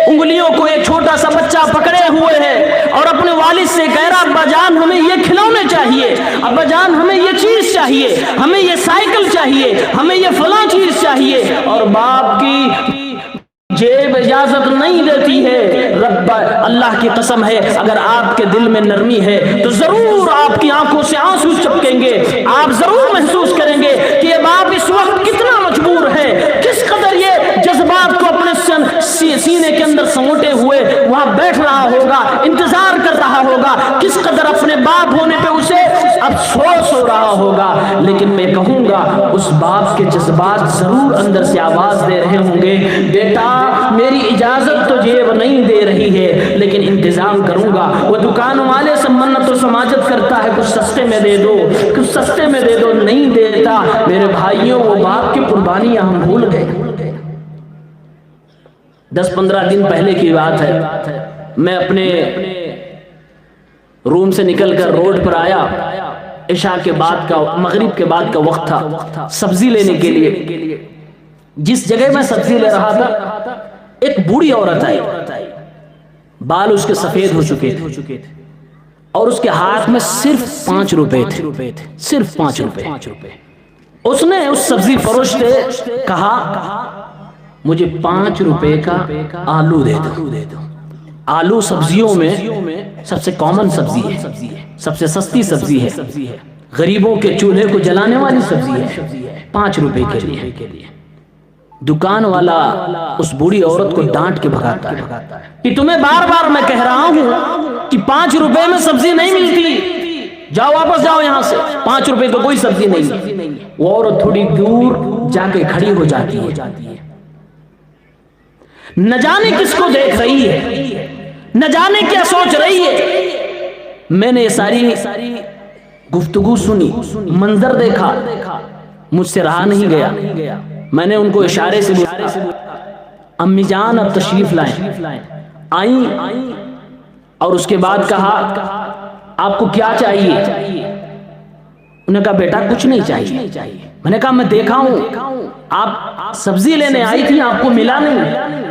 انگلیوں کو ایک چھوٹا سا بچہ پکڑے ہوئے ہے اور اپنے والد سے کہہ رہا ابا جان ہمیں یہ کھلونے چاہیے، ابا جان ہمیں یہ چیز چاہیے، ہمیں یہ سائیکل چاہیے، ہمیں یہ فلاں چیز چاہیے، اور باپ کی جیب اجازت نہیں دیتی ہے. رب اللہ کی قسم ہے اگر آپ کے دل میں نرمی ہے تو ضرور آپ کی آنکھوں سے آنسو چپکیں گے. آپ ضرور محسوس کریں گے کہ یہ باپ اس وقت کتنا مجبور ہے، کس قدر یہ جذبات کو اپنے سینے کے اندر سموٹے ہوئے وہاں بیٹھ رہا ہوگا، انتظار کر رہا ہوگا، کس قدر اپنے باپ ہونے پہ اسے افسوس ہو رہا ہوگا. لیکن میں کہوں گا اس باپ کے جذبات ضرور اندر سے آواز دے رہے ہوں گے بیٹا میری اجازت تو جیب نہیں دے رہی ہے لیکن انتظام کروں گا. وہ دکان والے سے منت و سماجت کرتا ہے کچھ سستے میں دے دو، کچھ سستے میں دے دو، نہیں دیتا. میرے بھائیوں وہ باپ کی قربانیاں ہم بھول گئے. 10-15 دن پہلے کی بات ہے، میں اپنے روم سے نکل کر روڈ پر آیا. عشاء کے بعد کا، مغرب کے بعد کا وقت تھا. سبزی لینے کے لیے جس جگہ میں سبزی لے رہا تھا ایک بوڑھی عورت آئی. بال اس کے سفید ہو چکے تھے اور اس کے ہاتھ میں صرف 5 روپے تھے، صرف 5 روپے. اس نے اس سبزی فروش سے کہا مجھے 5 روپے کا آلو دے دو. آلو سبزیوں میں سب سے کامن سبزی ہے، سب سے سستی سبزی ہے، غریبوں کے چولہے کو جلانے والی سبزی ہے. 5 روپے کے لیے دکان والا اس بوڑھی عورت کو ڈانٹ کے بھگاتا ہے کہ تمہیں بار بار میں کہہ رہا ہوں کہ 5 روپے میں سبزی نہیں ملتی، جاؤ واپس جاؤ یہاں سے، 5 روپے تو کوئی سبزی نہیں. وہ عورت تھوڑی دور جا کے کھڑی ہو جاتی ہے. نہ جانے کس کو دیکھ رہی ہے، نہ جانے کیا سوچ رہی ہے۔ میں نے یہ ساری گفتگو سنی، منظر دیکھا، مجھ سے رہا نہیں گیا۔ میں نے ان کو اشارے سے بولا امی جان اب تشریف لائیں، آئیں اور اس کے بعد کہا آپ کو کیا چاہیے؟ انہوں نے کہا بیٹا کچھ نہیں چاہیے۔ میں نے کہا میں دیکھا ہوں آپ سبزی لینے آئی تھی، آپ کو ملا نہیں،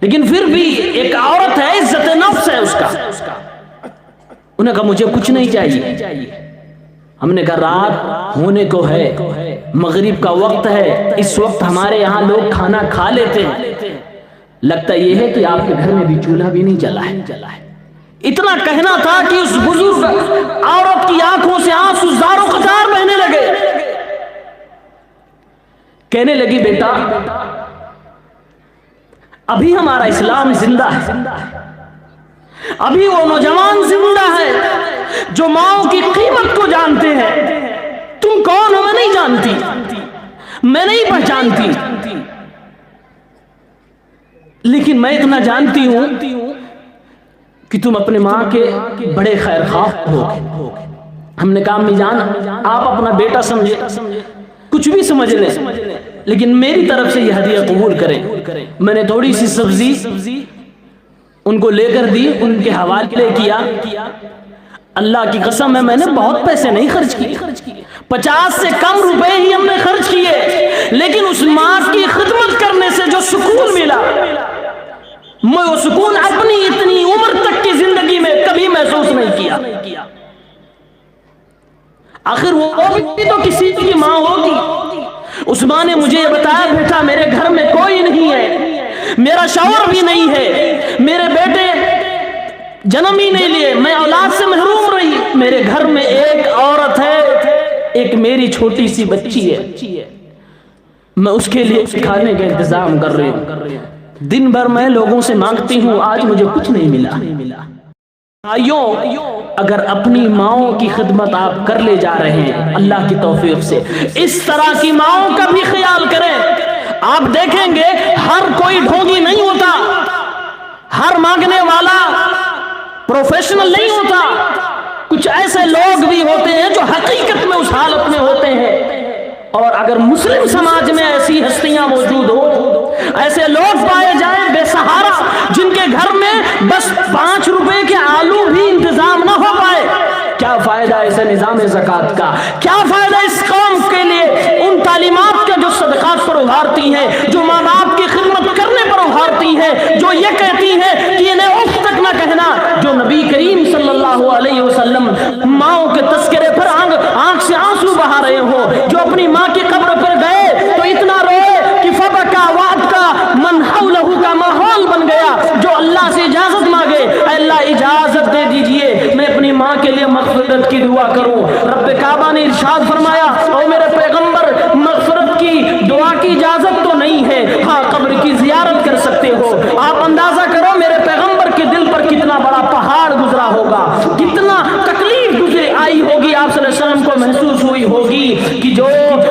لیکن پھر بھی ایک عورت ہے، عزت نفس ہے اس کا۔ انہوں نے کہا مجھے کچھ نہیں چاہیے۔ ہم نے کہا رات ہونے کو ہے، مغرب کا وقت ہے، اس وقت ہمارے یہاں لوگ کھانا کھا لیتے ہیں، لگتا یہ ہے کہ آپ کے گھر میں بھی چولہا بھی نہیں جلا ہے۔ اتنا کہنا تھا کہ اس بزرگ عورت کی آنکھوں سے آنسو زار و قطار بہنے لگے۔ کہنے لگی بیٹا ابھی ہمارا اسلام زندہ ہے، ابھی وہ نوجوان زندہ ہے جو ماؤں کی قیمت کو جانتے ہیں۔ تم کون ہو میں نہیں جانتی، میں نہیں پہچانتی، لیکن میں اتنا جانتی ہوں کہ تم اپنے ماں کے بڑے خیر خواہ ہو۔ ہم نے کہا امی جان آپ اپنا بیٹا سمجھے، کچھ بھی سمجھ لیں، لیکن میری طرف سے یہ ہدیہ قبول کریں۔ میں نے تھوڑی سی سبزی ان کو لے کر دی، ان کے حوالے کیا۔ اللہ کی قسم ہے میں نے بہت پیسے نہیں خرچ کیے، 50 سے کم روپے ہی ہم نے خرچ کیے، لیکن اس ماں کی خدمت کرنے سے جو سکون ملا، میں وہ سکون اپنی اتنی عمر تک کی زندگی میں کبھی محسوس نہیں کیا۔ آخر وہ بھی تو کسی کی ماں ہوگی۔ اس ماں نے مجھے یہ بتایا بیٹا میرے گھر میں کوئی نہیں ہے، میرا شوہر بھی نہیں ہے، میرے بیٹے جنم ہی نہیں لیے، میں اولاد سے محروم رہی، میرے گھر میں ایک عورت ہے، ایک میری چھوٹی سی بچی ہے، میں اس کے لیے کھانے کا انتظام کر رہی ہوں۔ دن بھر میں لوگوں سے مانگتی ہوں، آج مجھے کچھ نہیں ملا۔ بھائیوں اگر اپنی ماؤں کی خدمت آپ کر لے جا رہے ہیں اللہ کی توفیق سے، اس طرح کی ماؤں کا بھی خیال کریں۔ آپ دیکھیں گے ہر کوئی ڈھونگی نہیں ہوتا، ہر مانگنے والا پروفیشنل نہیں ہوتا، کچھ ایسے لوگ بھی ہوتے ہیں جو حقیقت میں اس حالت میں ہوتے ہیں۔ اور اگر مسلم سماج میں ایسی ہستیاں موجود ہو، ایسے لوگ پائے جائیں بے سہارا، جن کے گھر میں بس 5 روپے کے آلو بھی انتظام نہ ہو پائے، کیا فائدہ ایسے نظام زکوٰۃ کا؟ کیا فائدہ اس قوم کے لیے ان تعلیمات کا جو صدقات پر ابھارتی ہیں، جو ماں باپ کی خدمت کرنے پر ابھارتی ہیں، جو یہ کہتی ہیں کہ انہیں اف تک نہ کہنا، جو نبی کریم صلی اللہ علیہ وسلم ماؤں کے تذکرے پر آنکھ سے آنسو بہا رہے ہو، جو اپنی ماں کی قبر پر گئے تو اتنا روئے کہ فبکا وعد کا من حولہ کا ماحول بن گیا، جو اللہ سے اجازت مانگے اے اللہ اجازت دے دیجئے میں اپنی ماں کے لیے مغفرت کی دعا کروں۔ رب کعبہ نے ارشاد فرمایا او میرے پیغمبر مغفرت کی دعا کی اجازت تو نہیں ہے، ہاں قبر کی زیارت کر سکتے ہو۔ آپ اندازہ کرو میرے پیغمبر کے دل پر کتنا بڑا پہاڑ گزرا ہوگا، کتنا تکلیف گزری آئی ہوگی، آپ صلی اللہ علیہ وسلم کو محسوس ہوئی ہوگی کہ جو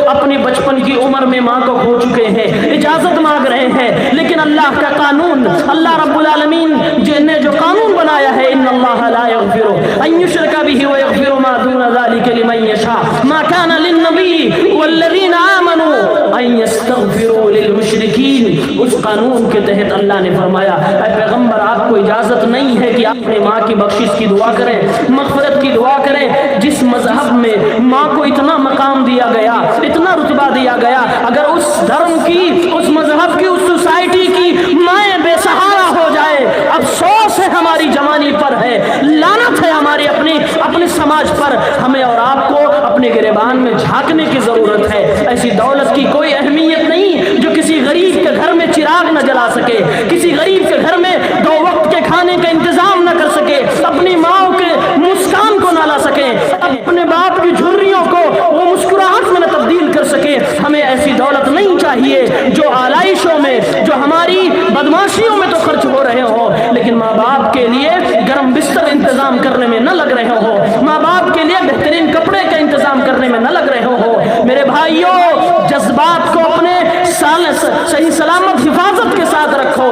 اپنی بچپن کی عمر میں ماں کو کھو چکے ہیں اجازت مانگ رہے ہیں، لیکن اللہ کا قانون، اللہ رب العالمین نے جو قانون بنایا ہے ان اللہ لا یغفر ان یشرک به ویغفر ما دون ذلك لمن یشاء ما كان للنبی والذین آمنوا ان یستغفروا للمشرکین۔ اس قانون کے تحت اللہ نے فرمایا اے پیغمبر آپ کو اجازت نہیں ہے کہ آپ اپنے ماں کی بخشش کی دعا کریں، مغفرت کی دعا کریں۔ جس مذہب میں ماں کو اتنا مقام دیا گیا، اتنا رتبہ دیا گیا، اگر اس دھرم کی، اس مذہب کی، اس سوسائٹی کی مائیں بے سہارا ہو جائے، افسوس ہے ہماری جوانی پر ہے، لعنت ہے ہماری اپنے سماج پر۔ ہمیں اور آپ کو اپنے گریبان میں جھانکنے کی ضرورت ہے۔ ایسی دولت کی کوئی اہمیت نہیں جو کسی غریب کے گھر میں چراغ نہ جلا سکے، کسی غریب کے گھر میں 2 وقت کے کھانے کا انتظام نہ کر سکے، اپنی ماں کے مسکان کو نہ لا سکے، اپنے باپ کی جھریوں کو وہ مسکراہٹ میں نہ تبدیل کر سکے۔ ہمیں ایسی دولت نہیں چاہیے جو آلائشوں میں، جو ہماری بدماشیوں میں تو خرچ ہو رہے ہو، لیکن ماں باپ کے لیے گرم بستر انتظام کرنے میں نہ لگ رہے ہو، ماں باپ کے لیے بہترین کپڑے کا انتظام کرنے میں نہ لگ رہے ہو۔ میرے بھائیوں جذبات کو اپنے صحیح سلامت حفاظت کے ساتھ رکھو،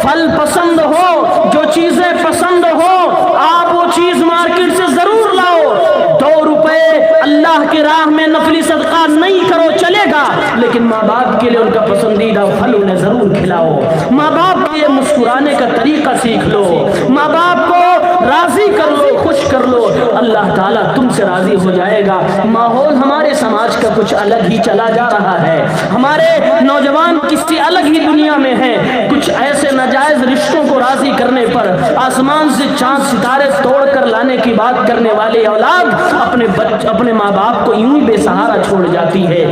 پھل پسند ہو، جو چیزیں پسند ہو، آپ وہ چیز مارکیٹ سے ضرور لاؤ. 2 روپے اللہ کی راہ میں نفلی صدقہ نہیں کرو چلے گا، لیکن ماں باپ کے لیے ان کا پسندیدہ پھل انہیں ضرور کھلاؤ. ماں باپ کے لیے مسکرانے کا طریقہ سیکھ لو، ماں باپ کو راضی کر لو، خوش کر لو، اللہ تعالیٰ تم سے راضی ہو جائے گا. ماحول ہمارے سماج کا کچھ الگ ہی چلا جا رہا ہے، ہمارے نوجوان کسی الگ ہی دنیا میں ہیں. کچھ ایسے ناجائز رشتوں کو راضی کرنے پر آسمان سے چاند ستارے توڑ کر لانے کی بات کرنے والی اولاد اپنے ماں باپ کو یوں ہی بے سہارا چھوڑ جاتی ہے.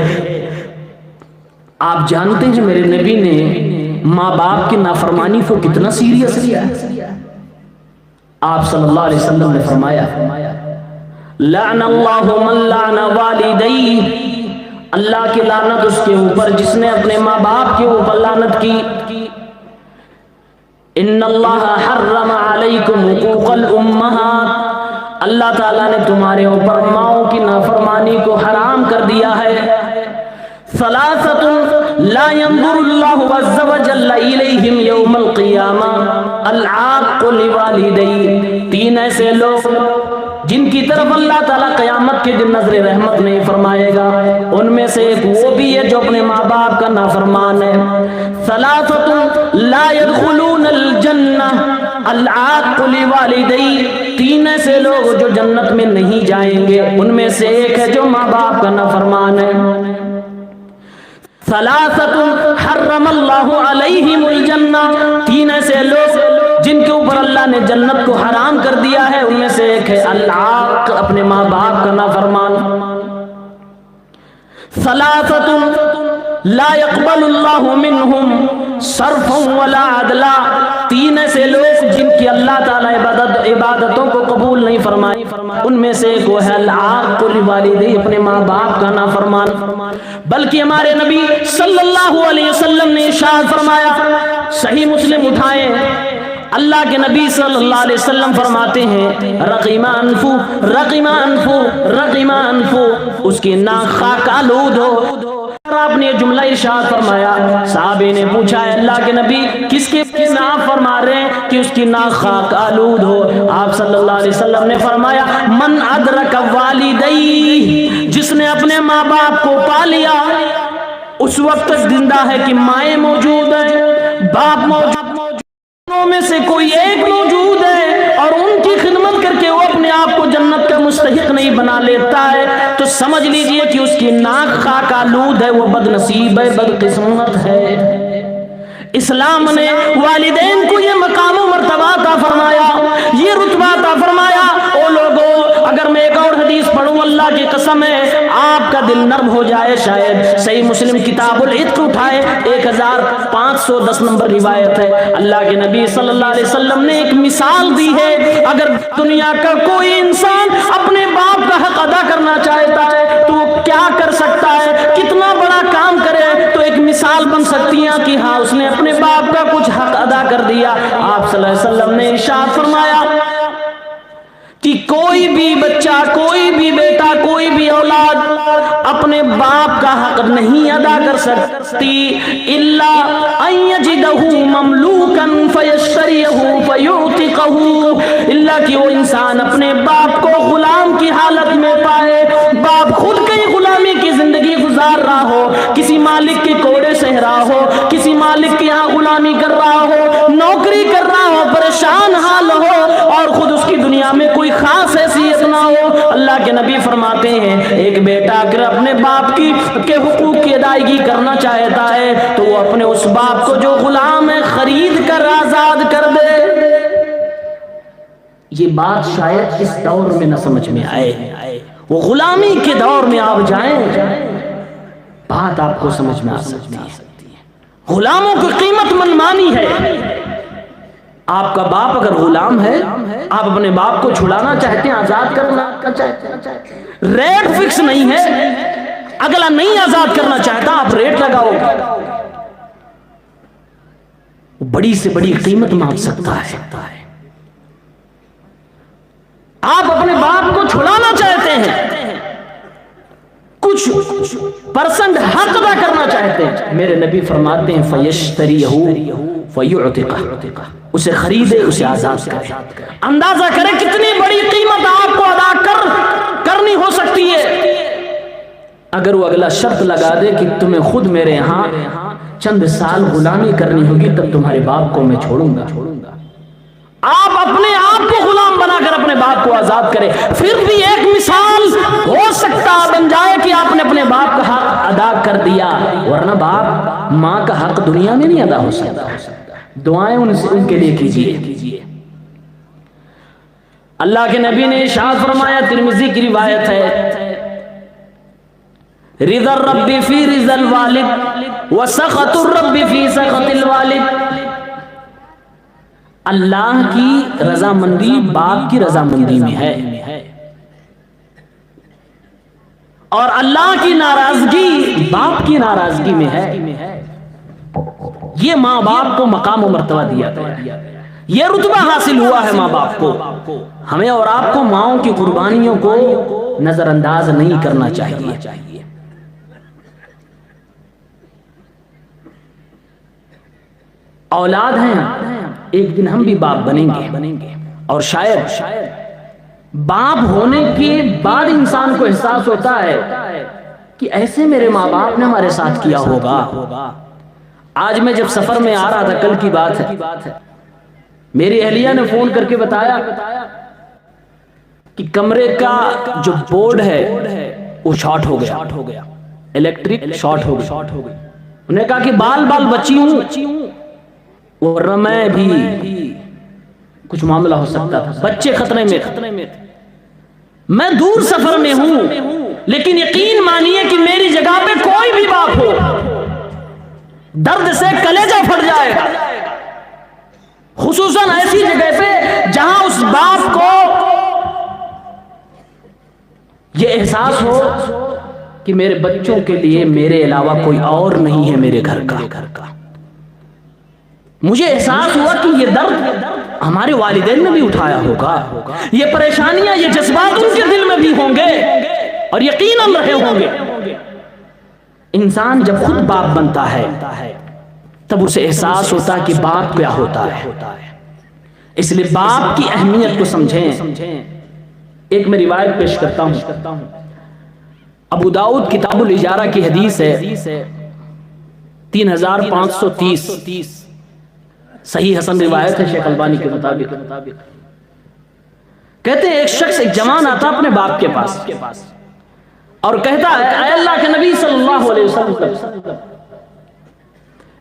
آپ جانتے ہیں میرے نبی نے ماں باپ کی نافرمانی کو کتنا سیریس لیا. آپ صلی اللہ علیہ وسلم نے فرمایا لعن اللہ من لعن والدی، اللہ کی لعنت اس کے اوپر جس نے اپنے ماں باپ کے اوپر لعنت کی. ان اللہ حرم علیکم حقوق الامہات، اللہ تعالیٰ نے تمہارے اوپر ماؤں کی نافرمانی کو حرام کر دیا ہے. ثلاثۃ لا ينظر اللہ عز وجل الیہم یوم القیامہ العاق لوالدیہ، 3 ایسے لوگ جن کی طرف اللہ تعالیٰ قیامت کے دن نظر رحمت نہیں فرمائے گا. ان میں سے ایک وہ بھی ہے جو اپنے ماں باپ کا نافرمان ہے. ثلاثۃ لا يدخلون الجنہ العاق لوالدیہ، 3 ایسے لوگ جو جنت میں نہیں جائیں گے، ان میں سے ایک ہے جو ماں باپ کا نافرمان ہے. ثلاثۃ حرم اللہ علیہم الجنہ، 3 ایسے لوگ جن کے اوپر اللہ نے جنت کو حرام کر دیا ہے، ان میں سے ایک ہے العاق، اپنے ماں باپ کا نافرمان. ثلاثۃ لا يقبل اللہ منہم صرفا ولا عدلا، 3 ایسے لوگ جن کی اللہ تعالیٰ عبادتوں کو قبول نہیں فرمائی، ان میں سے ایک وہ ہے العاق لوالدیہ، اپنے ماں باپ کا نافرمان. بلکہ ہمارے نبی صلی اللہ علیہ وسلم نے ارشاد فرمایا، صحیح مسلم اٹھائیں، اللہ کے نبی صلی اللہ علیہ وسلم فرماتے ہیں رغم انفو رغم انفو رغم انفو، اس کی ناک خاک آلود ہو. آپ نے یہ جملہ ارشاد فرمایا، صحابے نے پوچھا ہے اللہ کے نبی کس کے نام فرما رہے ہیں کہ اس کی ناک خاک آلود ہو؟ آپ صلی اللہ علیہ وسلم نے فرمایا من ادرک والدی، جس نے اپنے ماں باپ کو پا لیا، اس وقت تک زندہ ہے کہ مائیں موجود ہیں، باپ موجود، میں سے کوئی ایک موجود ہے اور ان کی خدمت کر کے وہ اپنے آپ کو جنت کا مستحق نہیں بنا لیتا ہے، تو سمجھ لیجئے کہ اس کی ناک خاک آلود ہے، وہ بد نصیب ہے، بد قسمت ہے. اسلام نے والدین کو یہ مقام و مرتبہ عطا فرمایا، یہ رتبہ عطا فرمایا. او لوگوں، اگر میں ایک اور حدیث پڑھوں، اللہ کی قسم ہے آپ کا دل نرم ہو جائے. شاید صحیح مسلم کتاب العتق اٹھائے، 1510 نمبر روایت ہے. اللہ کے نبی صلی اللہ علیہ وسلم نے ایک مثال دی ہے، اگر دنیا کا کوئی انسان اپنے باپ کا حق ادا کرنا چاہتا ہے تو وہ کیا کر سکتا ہے، کتنا بڑا کام کرے، تو ایک مثال بن سکتی ہے کہ ہاں اس نے اپنے باپ کا کچھ حق ادا کر دیا. آپ صلی اللہ علیہ وسلم نے ارشاد فرمایا کہ کوئی بھی بچہ، کوئی بھی بیٹا، کوئی بھی اولاد اپنے باپ کا حق نہیں ادا کر سکتی الا ان یجدہ مملوکا فیشتریہ فیعتقہ، الا کہ وہ انسان اپنے باپ کو غلام کی حالت میں پائے، باپ خود کئی غلامی کی زندگی گزار رہا ہو، کسی مالک کے کوڑے سہ رہا ہو، کسی مالک کے یہاں غلامی کر رہا ہو، نوکری کر رہا ہو، پریشان حال ہو، اور خود اس کی دنیا میں کوئی خاص حیثیت نہ ہو. اللہ کے نبی فرماتے ہیں ایک بیٹا اگر اپنے باپ کے حقوق کی ادائیگی کرنا چاہتا ہے تو وہ اپنے اس باپ کو جو غلام ہے خرید کر آزاد کر دے. یہ بات شاید اس دور میں نہ سمجھ میں آئے، وہ غلامی کے دور میں آپ جائیں، بات آپ کو سمجھ میں آ سکتی ہے. غلاموں کی قیمت منمانی ہے. آپ کا باپ اگر غلام ہے، آپ اپنے باپ کو چھڑانا چاہتے ہیں، آزاد کرنا چاہتے ہیں، ریٹ فکس نہیں ہے، اگلا نہیں آزاد کرنا چاہتا آپ ریٹ لگاؤ، بڑی سے بڑی قیمت مانگ سکتا ہے. آپ اپنے باپ کو چھڑانا چاہتے ہیں، کچھ پرسنٹ حق ادا کرنا چاہتے میرے نبی فرماتے ہیں فَيَشْتَرِيهُ فَيُعْتِقَهُ، اسے خریدے، اسے آزاد کرے۔ اندازہ کرے کتنی بڑی قیمت آپ کو ادا کرنی ہو سکتی ہے۔ اگر وہ اگلا شرط لگا دے کہ تمہیں خود میرے یہاں چند سال غلامی کرنی ہوگی تب تمہارے باپ کو میں چھوڑوں گا، آپ اپنے آپ کو غلام بنا کر اپنے باپ کو آزاد کرے، پھر بھی ایک مثال ہو سکتا بن جائے کہ آپ نے اپنے باپ کا حق ادا کر دیا، ورنہ باپ ماں کا حق دنیا میں نہیں ادا ہو سکتا۔ دعائیں ان کے لیے کیجیے۔ اللہ کے نبی نے ارشاد فرمایا، ترمذی کی روایت ہے، رضا الرب فی رضا الوالد وسخط الرب فی سخط الوالد، اللہ کی رضامندی باپ کی رضامندی میں ہے، اور اللہ کی ناراضگی باپ کی ناراضگی میں ہے۔ یہ ماں باپ کو مقام و مرتبہ دیا گیا، یہ رتبہ حاصل ہوا ہے ماں باپ کو۔ ہمیں اور آپ کو ماؤں کی قربانیوں کو نظر انداز نہیں کرنا چاہیے۔ اولاد ہیں، ایک دن ہم بھی باپ بنیں گے، اور شاید باپ ہونے کے بعد انسان کو احساس ہوتا ہے کہ ایسے میرے ماں باپ نے ہمارے ساتھ کیا ہوگا۔ آج میں جب سفر میں آ رہا تھا، کل کی بات ہے، میری اہلیہ نے فون کر کے بتایا کہ کمرے کا جو بورڈ ہے وہ شارٹ ہو گیا، الیکٹرک شارٹ ہو گئی۔ انہوں نے کہا کہ بال بچی ہوں اور میں بھی کچھ معاملہ ہو سکتا تھا، بچے خطرے میں، میں دور سفر میں ہوں، لیکن یقین مانیے کہ میری جگہ پہ کوئی بھی باپ ہو درد سے کلیجہ پھٹ جائے گا، خصوصاً ایسی جگہ پہ جہاں اس باپ کو یہ احساس ہو کہ میرے بچوں کے لیے میرے علاوہ کوئی اور نہیں ہے میرے گھر کا۔ مجھے احساس ہوا کہ یہ درد ہمارے والدین نے بھی اٹھایا ہوگا، یہ پریشانیاں، یہ جذبات ان کے دل میں بھی ہوں گے اور یقیناً رہے ہوں گے۔ انسان جب خود باپ بنتا ہے تب اسے احساس ہوتا ہے کہ باپ کیا ہوتا ہے، اس لیے باپ کی اہمیت کو سمجھیں۔ ایک میں روایت پیش کرتا ہوں، ابو داؤد کتاب الاجارہ کی حدیث ہے 3530، صحیح حسن روایت ہے شیخ البانی کے مطابق۔ کہتے ہیں ایک شخص، ایک جوان آتا اپنے باپ کے پاس اور کہتا ہے، اے اللہ کے نبی صلی اللہ علیہ وسلم،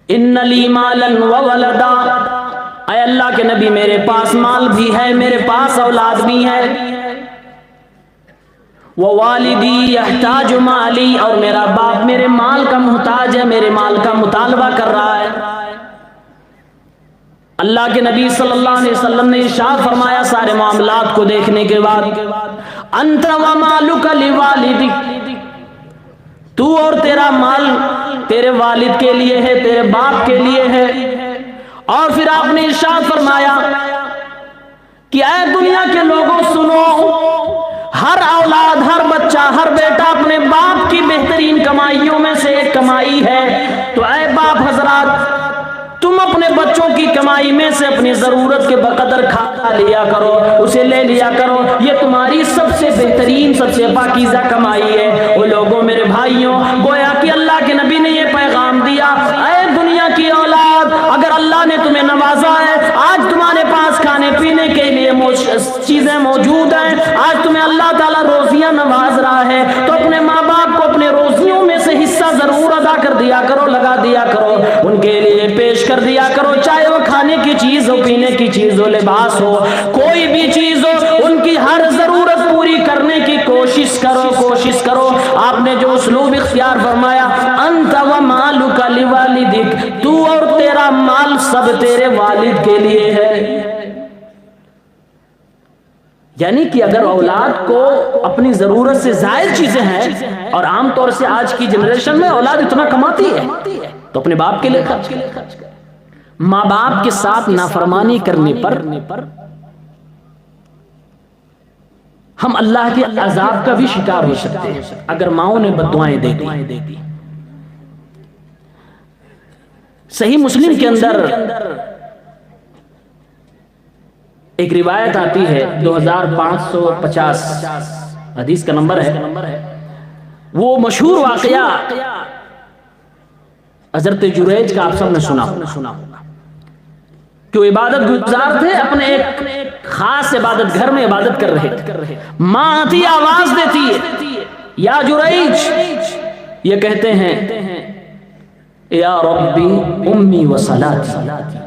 ان لی مالا وولدا، اے اللہ کے نبی میرے پاس مال بھی ہے، میرے پاس اولاد بھی ہے، ووالدی یحتاج مالی، اور میرا باپ میرے مال کا محتاج ہے، میرے مال کا مطالبہ کر رہا ہے۔ اللہ کے نبی صلی اللہ علیہ وسلم نے ارشاد فرمایا سارے معاملات کو دیکھنے کے بعد، انت ومالک لوالدک، تو اور تیرا مال تیرے والد کے لیے ہے، تیرے باپ کے لیے ہے۔ اور پھر آپ نے ارشاد فرمایا کہ اے دنیا کے لوگوں سنو، ہر اولاد، ہر بچہ، ہر بیٹا اپنے باپ کی بہترین کمائیوں میں سے ایک کمائی ہے، تو اے باپ حضرات تم اپنے بچوں کی کمائی میں سے اپنی ضرورت کے بقدر کھا لیا کرو، اسے لے لیا کرو، یہ تمہاری سب سے بہترین، سب سے پاکیزہ کمائی ہے۔ وہ لوگوں، میرے بھائیوں، گویا کہ اللہ کے نبی نے یہ پیغام دیا، اے دنیا کی اولاد، اگر اللہ نے تمہیں نوازا ہے، آج تمہارے پاس کھانے پینے کے لیے چیزیں موجود ہیں، آج تمہیں اللہ تعالیٰ روزیاں نواز رہا ہے، تو اپنے ماں باپ کو اپنے روزیوں میں سے حصہ ضرور ادا کر دیا کرو، لگا دیا کرو، ان کے لیے پیش کر دیا کرو، چاہے وہ کھانے کی چیز ہو، پینے کی چیز ہو، لباس ہو، کوئی بھی چیز ہو، ان کی ہر ضرورت پوری کرنے کی کوشش کرو۔ آپ نے جو اسلوب اختیار فرمایا، انت ومالک لوالدک، تو اور تیرا مال سب تیرے والد کے لیے ہے۔ یعنی کہ اگر اولاد کو اپنی ضرورت سے زائد چیزیں ہیں، اور عام طور سے آج کی جنریشن میں اولاد اتنا کماتی ہے تو اپنے باپ کے لیے خرچ کرے۔ ماں باپ کے ساتھ نافرمانی کرنے پر ہم اللہ کے عذاب کا بھی شکار ہو سکتے ہیں، اگر ماؤں نے بد دعائیں دے دی۔ صحیح مسلم کے اندر ایک روایت آتی ہے 2550 حدیث کا نمبر ہے. وہ مشہور واقعہ حضرت جریج کا آپ سب نے سنا ہوگا کہ وہ عبادت گزار تھے، اپنے ایک خاص عبادت گھر میں عبادت کر رہے تھے. ماں آتی آواز دیتی ہے یا جریج، یہ کہتے ہیں یا ربی امی و صلاتی،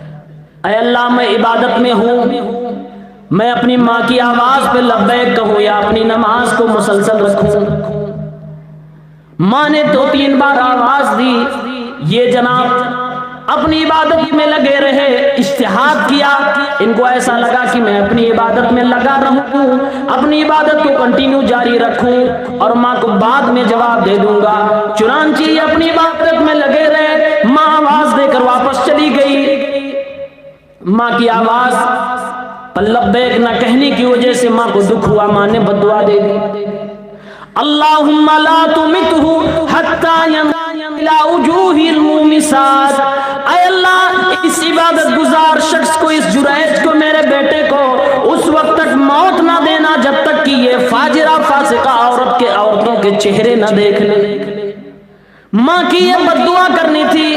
اے اللہ میں عبادت میں ہوں، میں اپنی ماں کی آواز پہ لبیک کہوں یا اپنی نماز کو مسلسل رکھوں. ماں نے 2-3 بار آواز دی، یہ جناب اپنی عبادت میں لگے رہے، اجتہاد کیا. ان کو ایسا لگا کہ میں اپنی عبادت میں لگا رہوں، اپنی عبادت کو کنٹینیو جاری رکھوں اور ماں کو بعد میں جواب دے دوں گا. چنانچہ یہ اپنی عبادت میں لگے رہے. ماں آواز دے کر واپس چلی گئی. ماں کی آواز پر لبیک نہ کہنے کی وجہ سے ماں کو دکھ ہوا. ماں نے بد دعا دے دی، اللہم لا تمتہ حتی الى وجوہ المومسات. اے اللہ اس عبادت گزار شخص کو، اس جریج کو، میرے بیٹے کو اس وقت تک موت نہ دینا جب تک کہ یہ فاجرہ فاسقہ عورتوں کے چہرے نہ دیکھ لے. ماں کی یہ بد دعا کرنی تھی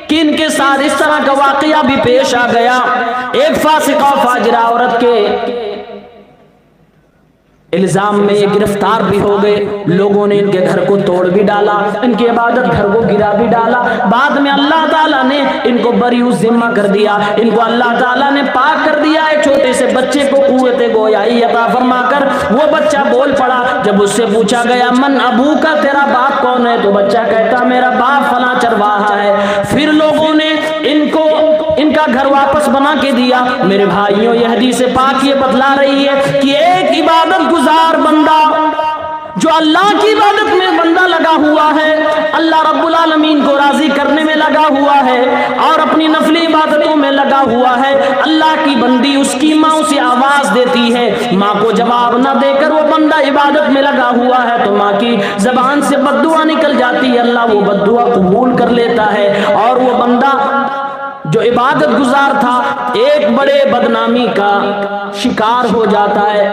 کہ ان کے ساتھ اس طرح کا واقعہ بھی پیش آ گیا. ایک فاسقہ فاجرہ عورت کے الزام میں یہ گرفتار بھی ہو گئے. لوگوں نے ان کے گھر کو توڑ بھی ڈالا، ان کی عبادت گھر کو گرا بھی ڈالا. بعد میں اللہ تعالیٰ نے ان کو بریء ذمہ کر دیا، ان کو اللہ تعالیٰ نے پاک کر دیا. ایک چھوٹے سے بچے کو قوت گویائی عطا فرما کر وہ بچہ بول پڑا. جب اس سے پوچھا گیا من ابو کا، تیرا باپ کون ہے، تو بچہ کہتا میرا باپ فلاں چرواہا ہے. پھر لوگوں نے ان کا گھر واپس بنا کے دیا. میرے بھائیوں، یہ حدیث پاک یہ بتلا رہی ہے کہ ایک عبادت گزار بندہ جو اللہ کی عبادت میں بندہ لگا ہوا ہے، اللہ رب العالمین کو راضی کرنے میں لگا ہوا ہے اور اپنی نفلی عبادتوں میں لگا ہوا ہے. اللہ کی بندی، اس کی ماں اسے آواز دیتی ہے، ماں کو جواب نہ دے کر وہ بندہ عبادت میں لگا ہوا ہے تو ماں کی زبان سے بد دعا نکل جاتی ہے. اللہ وہ بد دعا قبول کر لیتا ہے اور وہ بندہ جو عبادت گزار تھا ایک بڑے بدنامی کا شکار ہو جاتا ہے.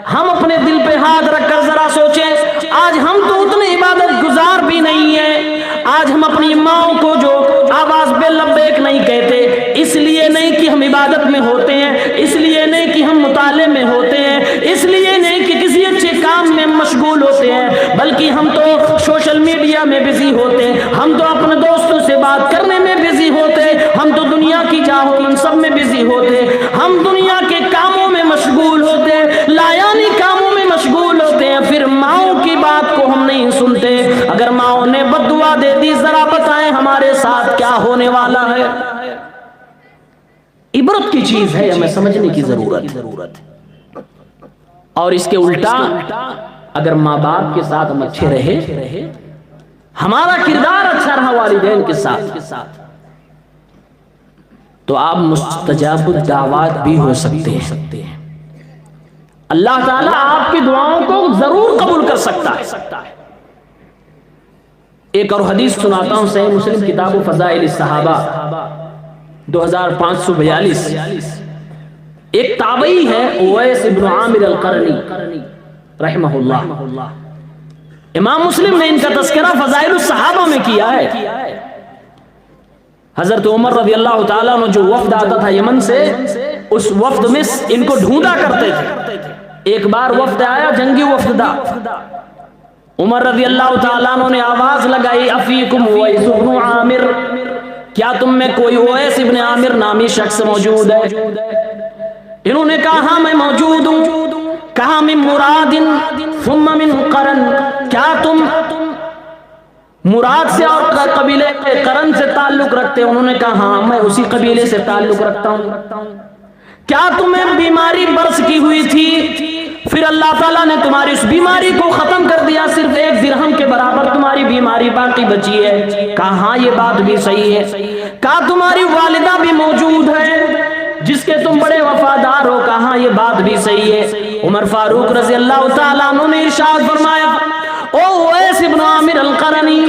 ہم اپنے دل پہ ہاتھ رکھ کر ذرا سوچیں، آج ہم تو اتنے عبادت گزار بھی نہیں ہیں. آج ہم اپنی ماں کو جو آواز پہ لبیک نہیں کہتے، اس لیے نہیں کہ ہم عبادت میں ہوتے ہیں، اس لیے نہیں کہ ہم مطالعے میں ہوتے ہیں، اس لیے نہیں کہ کسی اچھے کام میں مشغول ہوتے ہیں، بلکہ ہم تو سوشل میڈیا میں بزی ہوتے ہیں، ہم تو اپنے دوستوں سے بات کرنے میں بزی ہوتے ہیں، ہم تو دنیا کی چاہو منصب میں بزی ہوتے، ہم دنیا کے کاموں میں مشغول ہوتے، لایانی کاموں میں مشغول ہوتے ہیں. پھر ماؤں کی بات کو ہم نہیں سنتے. اگر ماؤں نے بد دعا دے دی، ذرا بتائیں ہمارے ساتھ کیا ہونے والا ہے. عبرت کی چیز ہے، ہمیں سمجھنے کی ضرورت ہے. اور اس کے الٹا اگر ماں باپ کے ساتھ ہم اچھے رہے، ہمارا کردار اچھا رہا والدین کے ساتھ، تو آپ مستجاب الدعوات بھی ہو سکتے ہیں. اللہ تعالیٰ آپ کی دعاؤں کو ضرور قبول کر سکتا ہے. ایک اور حدیث سناتا ہوں، صحیح مسلم کتاب فضائل الصحابہ 2542. ایک تابعی ہے اویس ابن عامر القرنی رحمہ اللہ. امام مسلم نے ان کا تذکرہ فضائل الصحابہ میں کیا ہے. حضرت عمر رضی اللہ تعالیٰ عنہ جو وفد آتا تھا یمن سے، اس وفد میں ان کو ڈھونڈا کرتے تھے. ایک بار وفد آیا، جنگی وفد تھا. عمر رضی اللہ تعالیٰ عنہ نے آواز لگائی افیکم اویس ابن عامر، کیا تم میں کوئی اویس ابن عامر نامی شخص موجود ہے؟ انہوں نے کہا ہاں میں موجود ہوں. کہا من مراد ثم من قرن، کیا تم مراد سے اور قبیلے قرن سے تعلق رکھتے؟ انہوں نے کہا ہاں میں اسی قبیلے سے تعلق رکھتا ہوں. کیا تمہیں بیماری برس کی ہوئی تھی، پھر اللہ تعالیٰ نے تمہاری اس بیماری کو ختم کر دیا، صرف 1 درہم کے برابر تمہاری بیماری باقی بچی ہے؟ کہا ہاں یہ بات بھی صحیح ہے. کہا تمہاری والدہ بھی موجود ہے جس کے تم بڑے وفادار ہو؟ کہا ہاں یہ بات بھی صحیح ہے. عمر فاروق رضی اللہ تعالیٰ عنہ نے ارشاد فرمایا او اویس ابن عامر القرنی،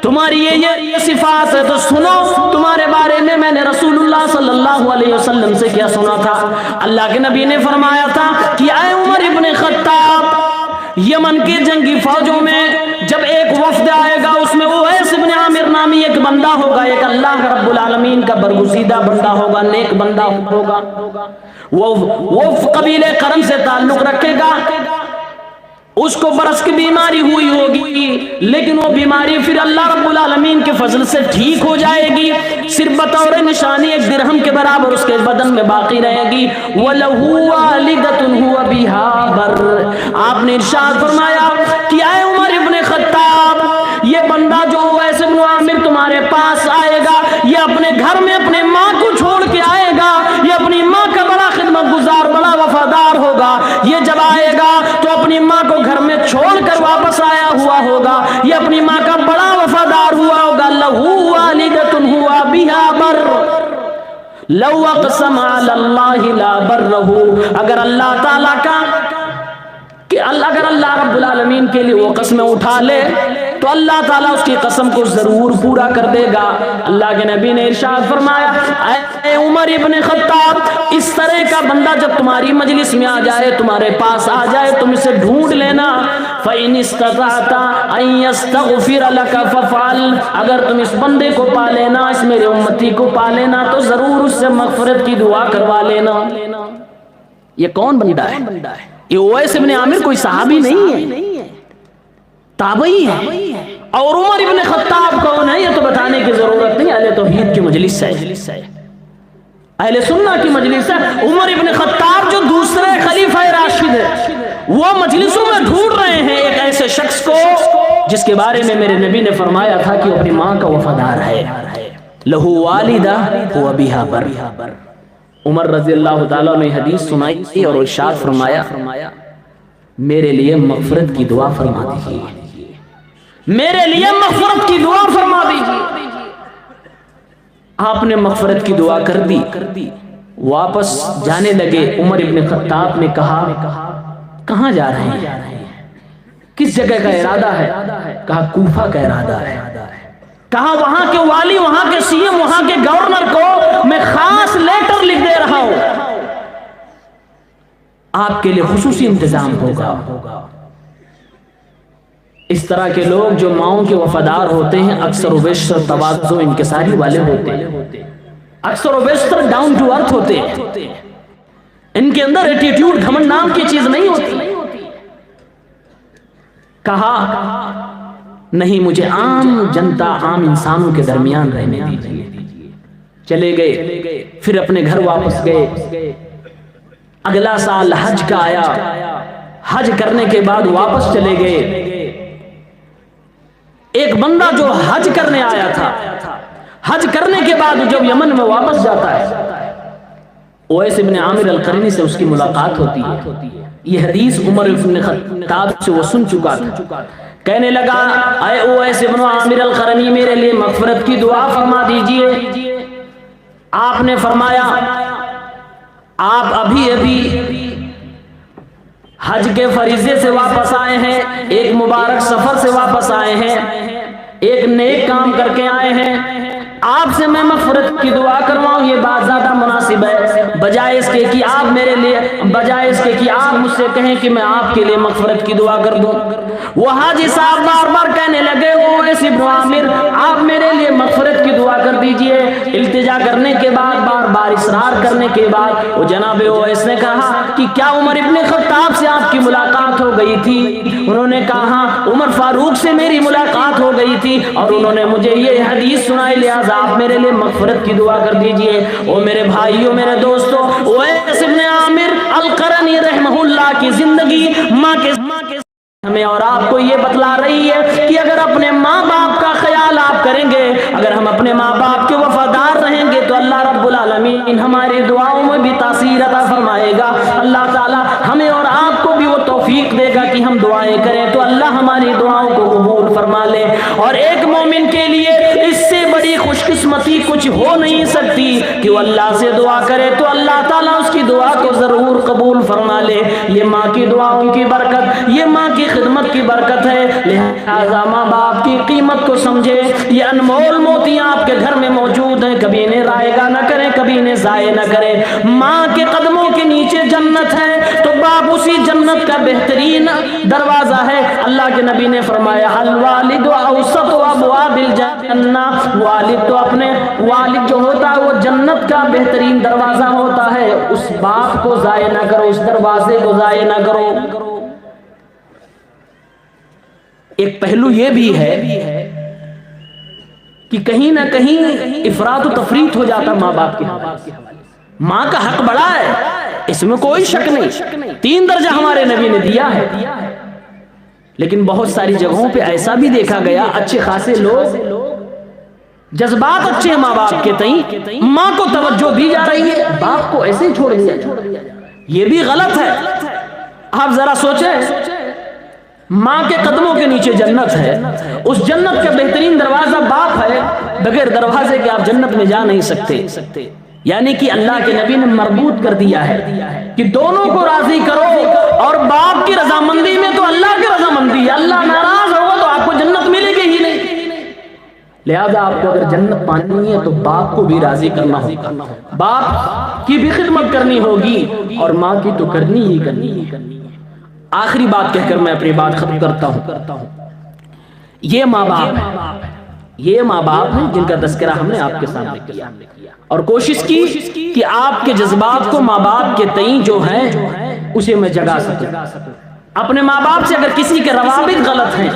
تمہاری یہ صفات ہے تو سنو تمہارے بارے میں نے رسول اللہ صلی اللہ علیہ وسلم سے کیا سنا تھا۔ اللہ کے نبی نے فرمایا تھا کہ اے عمر ابن خطاب، یمن کے جنگی فوجوں میں جب ایک وفد آئے گا اس میں اویس ابن عامر نامی ایک بندہ ہوگا، ایک اللہ رب العالمین کا برگزیدہ بندہ ہوگا، نیک بندہ ہوگا، وہ قبیلے قرن سے تعلق رکھے گا، اس کو برس کی بیماری ہوئی ہوگی لیکن وہ بیماری پھر اللہ رب العالمین کے فضل سے ٹھیک ہو جائے گی، صرف بطور نشانی ایک درہم کے برابر اس کے بدن میں باقی رہے گی۔ وَلَهُ وَالِدَةٌ هُوَ بِهَا بَرٌّ، آپ نے ارشاد فرمایا کہ اے عمر ابن خطاب، یہ بندہ جو اویس ابن عامر تمہارے پاس آئے گا، یہ اپنے گھر میں اپنے ماں کو چھوڑ کے آئے گا، یہ اپنی ماں کا بڑا خدمت گزار، بڑا وفادار ہوگا، یہ جب آئے گا تو اپنی ماں کو گھر میں چھوڑ کر واپس آیا ہوا ہوگا، یہ اپنی ماں کا بڑا وفادار ہوا ہوگا۔ لَهُ وَالِدَةٌ هُوَ بِهَا بَرٌّ لَوْ أَقْسَمَ عَلَى اللَّهِ لَا بَرَّهُ، اگر اللہ تعالیٰ کا کہ اگر اللہ رب العالمین کے لیے وہ قسمیں اٹھا لے تو اللہ تعالیٰ اس کی قسم کو ضرور پورا کر دے گا۔ اللہ کے نبی نے ارشاد فرمایا اے عمر ابن خطاب، اس طرح کا بندہ جب تمہاری مجلس میں آ جائے، تمہارے پاس آ جائے، تم اسے ڈھونڈ لینا۔ فَإِنِ اسْتَطَعْتَ أَن يَسْتَغْفِرَ لَكَ فَافْعَلْ، اگر تم اس بندے کو پا لینا، اس میرے امتی کو پا لینا تو ضرور اس سے مغفرت کی دعا کروا لینا۔ یہ کون بندہ ہے؟ یہ اویس ابن عامر کوئی صحابی نہیں ہے، تابعی ہے۔ اور عمر ابن خطاب کون ہے یہ تو بتانے کی ضرورت نہیں، اہل توحید کی مجلس ہے، اہل سنہ کی مجلس ہے۔ عمر ابن خطاب جو دوسرے خلیفہ راشد ہے، وہ مجلسوں میں ڈھونڈ رہے ہیں ایک ایسے شخص کو جس کے بارے میں میرے نبی نے فرمایا تھا کہ وہ اپنی ماں کا وفادار ہے۔ لہو والدہ ہوا بہا بر۔ عمر رضی اللہ تعالیٰ نے حدیث سنائی اور ارشاد فرمایا میرے لیے مغفرت کی دعا فرما دیجیے، میرے لیے مغفرت کی دعا فرما دیجیے۔ آپ نے مغفرت کی دعا کر دی، واپس جانے لگے۔ عمر ابن خطاب نے کہا کہاں جا رہے ہیں، کس جگہ کا ارادہ ہے؟ کہا کوفہ کا ارادہ ہے۔ کہا وہاں کے والی، وہاں کے سی ایم، وہاں کے گورنر کو میں خاص لیٹر لکھ دے رہا ہوں، آپ کے لیے خصوصی انتظام ہوگا۔ اس طرح کے لوگ جو ماؤں کے وفادار ہوتے ہیں اکثر و بیشتر تواضع انکساری والے ہوتے ہیں، اکثر و بیشتر ڈاؤن ٹو ارتھ ہوتے ہیں، ان کے اندر ایٹیٹیوڈ گھمنڈ نام کی چیز نہیں ہوتی۔ کہا نہیں، مجھے عام جنتا، عام انسانوں کے درمیان رہنے دیجیے۔ چلے گئے، پھر اپنے گھر واپس گئے۔ اگلا سال حج کا آیا، حج کرنے کے بعد واپس چلے گئے۔ ایک بندہ جو حج کرنے آیا تھا، حج کرنے کے بعد جب یمن میں واپس جاتا ہے، اویس ابن عامر القرنی سے اس کی ملاقات ہوتی ہے۔ یہ حدیث عمر ابن خطاب سے وہ سن چکا تھا۔ کہنے لگا اے اویس ابن عامر القرنی، میرے لیے مغفرت کی دعا فرما دیجئے۔ آپ نے فرمایا آپ ابھی حج کے فریضے سے واپس آئے ہیں، ایک مبارک سفر سے واپس آئے ہیں، ایک نیک کام کر کے آئے ہیں، آپ سے میں مغفرت کی دعا کرواؤں یہ بات زیادہ مناسب ہے، بجائے اس کے کہ آپ میرے لیے، بجائے اس کے کہ آپ مجھ سے کہیں کہ میں آپ کے لیے مغفرت کی دعا کر دوں۔ وہ حاجی صاحب بار بار کہنے لگے اویس ابن عامر آپ میرے لیے مغفرت کی دعا کر دیجئے۔ التجا کرنے کے بعد، بار بار اصرار کرنے کے بعد وہ جناب اویس نے کہا کہ کیا عمر ابن خطاب سے آپ کی ملاقات ہو گئی تھی؟ انہوں نے کہا عمر فاروق سے میری ملاقات ہو گئی تھی اور انہوں نے مجھے یہ حدیث سنائی، لہذا آپ میرے لیے مغفرت کی دعا کر دیجئے۔ او میرے بھائیوں، میرے دوستوں، اویس ابن عامر القرنی رحمہ اللہ کی زندگی ماں کے ہمیں اور آپ کو یہ بتلا رہی ہے کہ اگر اپنے ماں باپ کا خیال آپ کریں گے، اگر ہم اپنے ماں باپ کے وفادار رہیں گے تو اللہ رب العالمین ہماری دعاؤں میں بھی تاثیر عطا فرمائے گا۔ اللہ تعالی ہمیں اور آپ کو بھی وہ توفیق دے گا کہ ہم دعائیں کریں تو اللہ ہماری دعاؤں کو قبول فرما لے۔ اور ایک مومن کے لیے اس سے بڑی خوش قسمتی کچھ ہو نہیں سکتی کہ وہ اللہ سے دعا کرے تو اللہ تعالیٰ اس کی دعا دعا کو ضرور قبول فرما لے. یہ ماں کی دعاؤں کی برکت، یہ ماں کی خدمت کی برکت ہے. لہذا ماں باپ کی قیمت کو سمجھے. یہ انمول موتیاں آپ کے گھر میں موجود ہیں، کبھی انہیں رائیگاں نہ کریں، کبھی انہیں ضائع نہ کریں. ماں کے قدموں کے نیچے جنت ہے تو باپ اسی جنت کا بہترین دروازہ ہے. اللہ کے نبی نے فرمایا الوالد اوسط ابواب الجنہ، والد تو اپنے والد جو ہوتا ہے وہ جنت کا بہترین دروازہ ہوتا ہے. اس باپ کو ضائع نہ کرو، اس دروازے کو ضائع نہ کرو. ایک پہلو یہ بھی ہے کہ کہیں نہ کہیں افراط و تفریط ہو جاتا ماں باپ کے حوالے سے. ماں کا حق بڑا ہے، اس میں کوئی شک نہیں. 3 درجہ ہمارے نبی نے دیا ہے. لیکن بہت ساری جگہوں پہ ایسا بھی دیکھا گیا اچھے خاصے لوگ، جذبات اچھے ہیں ماں باپ کے تئیں، ماں کو توجہ دی جا رہی ہے، باپ کو ایسے ہی چھوڑ دیا. یہ بھی غلط ہے. آپ ذرا سوچیں، ماں کے قدموں کے نیچے جنت ہے، اس جنت کا بہترین دروازہ باپ ہے. بغیر دروازے کے آپ جنت میں جا نہیں سکتے. یعنی کہ اللہ کے نبی نے مربوط کر دیا ہے کہ دونوں کو راضی کرو. اور باپ کی رضامندی میں تو اللہ کی رضامندی ہے. اللہ ناراض ہوگا تو آپ کو جنت ملے گی ہی نہیں. لہذا آپ کو اگر جنت پانی ہے تو باپ کو بھی راضی کرنا ہوگا، باپ کی بھی خدمت کرنی ہوگی، اور ماں کی تو کرنی ہی کرنی. آخری بات کہہ کر میں اپنی بات ختم کرتا ہوں. یہ ماں باپ ہیں جن کا تذکرہ ہم نے آپ کے سامنے کیا، اور کوشش کی کہ آپ کے جذبات کو ماں باپ کے تئیں جو ہے اسے میں جگا سکوں. اپنے ماں باپ سے اگر کسی کے روابط غلط ہیں،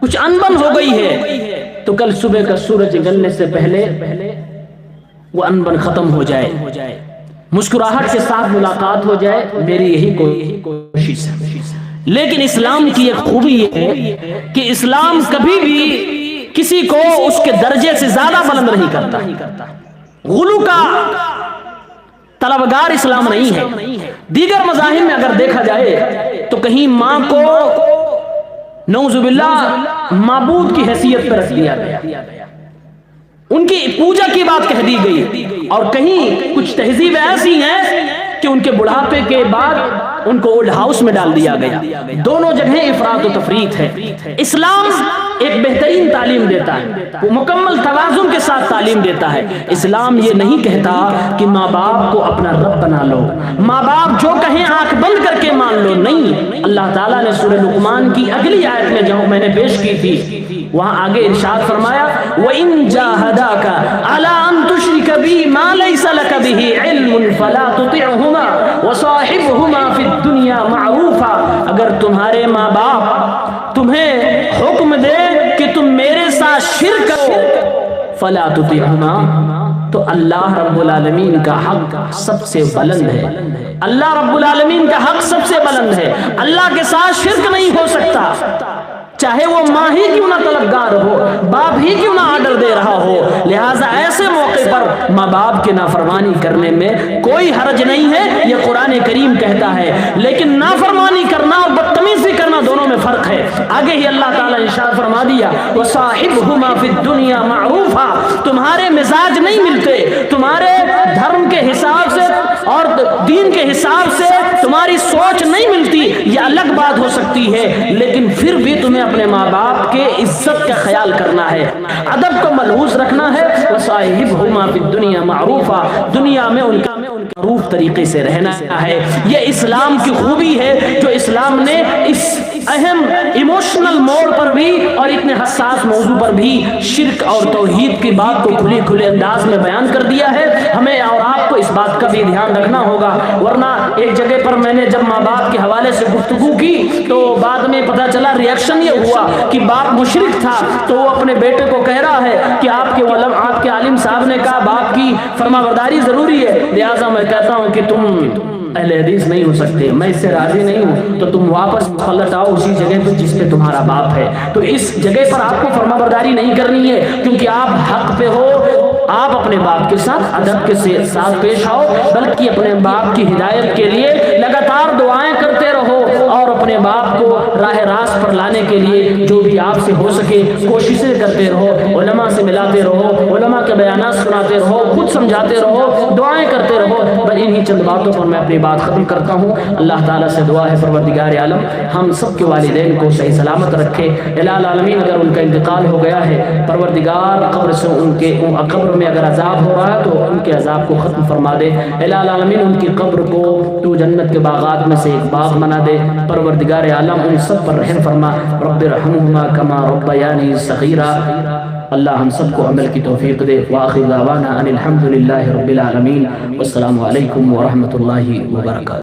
کچھ انبن ہو گئی ہے، تو کل صبح کا سورج نکلنے سے پہلے وہ انبن ختم ہو جائے، مسکراہٹ کے ساتھ ملاقات ہو جائے. میری یہی کوشش ہے. لیکن اسلام کی ایک خوبی یہ ہے کہ اسلام کبھی بھی کسی کو اس کے درجے سے زیادہ بلند نہیں کرتا. غلو کا طلبگار اسلام نہیں ہے. دیگر مذاہب میں اگر دیکھا جائے تو کہیں ماں کو نعوذ باللہ معبود کی حیثیت پر رکھ دیا گیا، ان کی پوجا کی بات کہہ دی گئی، اور کہیں کچھ تہذیب ایسی ہیں کہ ان کے بڑھاپے کے بعد ان کو اولڈ ہاؤس میں ڈال دیا گیا. دونوں جگہیں افراط و تفریط ہے. اسلام ایک بہترین تعلیم دیتا ہے، وہ مکمل توازن کے ساتھ تعلیم دیتا ہے. اسلام یہ نہیں کہتا کہ ماں باپ کو اپنا رب بنا لو، ماں باپ جو کہیں آنکھ بند کر کے مان لو. نہیں، اللہ تعالیٰ نے سورہ لقمان کی اگلی آیت میں جو میں نے پیش کی تھی، وہاں آگے ارشاد فرمایا وَإِن جَاهَدَاكَ عَلَىٰ أَن تُشْرِكَ بِي مَا لَيْسَ لَكَ بِهِ عِلْمٌ فَلَا تُطِعْهُمَا وَصَاحِبْهُمَا فِي الدُّنْيَا مَعْرُوفًا. اگر تمہارے ماں باپ تمہیں حکم دے کہ تم میرے ساتھ شرک کرو، فَلَا تُطِعْهُمَا، تو اللہ رب العالمین کا حق سب سے بلند ہے. اللہ رب العالمین کا حق سب سے بلند ہے. اللہ کے ساتھ شرک نہیں ہو سکتا، چاہے وہ ماں ہی کیوں نہ طلبگار ہو، باپ ہی کیوں نہ آرڈر دے رہا ہو. لہٰذا ایسے موقع پر ماں باپ کی نافرمانی کرنے میں کوئی حرج نہیں ہے، یہ قرآن کریم کہتا ہے. لیکن نافرمانی کرنا اور بدتمیزی کرنا دونوں میں فرق ہے. آگے ہی اللہ تعالیٰ نے ارشاد فرما دیا وَصَاحِبْهُمَا فِي الدُّنْيَا مَعْرُوفًا. تمہارے مزاج نہیں ملتے، تمہارے دھرم کے حساب سے اور دین کے حساب سے تمہاری سوچ نہیں ملتی، یہ الگ بات ہو سکتی ہے، لیکن پھر بھی تمہیں اپنے ماں باپ کے عزت کا خیال کرنا ہے، ادب کو ملحوظ رکھنا ہے. وَصَاحِبْهُمَا فِي الدُّنْيَا مَعْرُوفًا، دنیا میں ان کا معروف طریقے سے رہنا ہے. یہ اسلام کی خوبی ہے جو اسلام نے اس اہم ایموشنل موڑ پر بھی اور اتنے حساس موضوع پر بھی شرک اور توحید کی بات کو کھلے انداز میں بیان کر دیا ہے. ہمیں اور آپ کو اس بات کا بھی دھیان رکھنا ہوگا، ورنہ ایک جگہ پر میں نے جب ماں باپ کے حوالے سے گفتگو کی تو بعد میں پتہ چلا ریاکشن یہ ہوا کہ باپ مشرک تھا، تو وہ اپنے بیٹے کو کہہ رہا ہے کہ آپ کے عالم صاحب نے کہا باپ کی فرمانبرداری ضروری ہے، لہٰذا میں کہتا ہوں کہ تم اہل حدیث نہیں ہو سکتے، میں اس سے راضی نہیں ہوں، تو تم واپس پلٹ آؤ اسی جگہ پہ جس پہ تمہارا باپ ہے. تو اس جگہ پر آپ کو فرمانبرداری نہیں کرنی ہے، کیونکہ آپ حق پہ ہو. آپ اپنے باپ کے ساتھ ادب کے ساتھ پیش آؤ، بلکہ اپنے باپ کی ہدایت کے لیے لگاتار دعائیں کرتے رہو، اور اپنے باپ کو راہ راست پر لانے کے لیے جو بھی آپ سے ہو سکے کوششیں کرتے رہو. علماء سے ملاتے رہو، علماء کے بیانات سناتے رہو، خود سمجھاتے رہو، دعائیں کرتے رہو۔ بس انہی چند باتوں پر میں اپنی بات ختم کرتا ہوں۔ اللہ تعالیٰ سے دعا ہے پروردگار عالم ہم سب کے والدین کو صحیح سلامت رکھے۔ الہ العالمین اگر ان کا انتقال ہو گیا ہے، پروردگار قبر سے ان کے قبر میں اگر عذاب ہو رہا ہے تو ان کے عذاب کو ختم فرما دے۔ الہ العالمین ان کی قبر کو تو جنت کے باغات میں سے ایک باغ بنا دے۔ پروردگار عالم ان سب پر رحم فرما۔ رب ارحمہما کما ربیانی صغیرا۔ اللہ ہم سب کو عمل کی توفیق دے۔ وآخر دعوانا ان الحمد للہ رب العالمین۔ والسلام علیکم ورحمۃ اللہ وبرکاتہ۔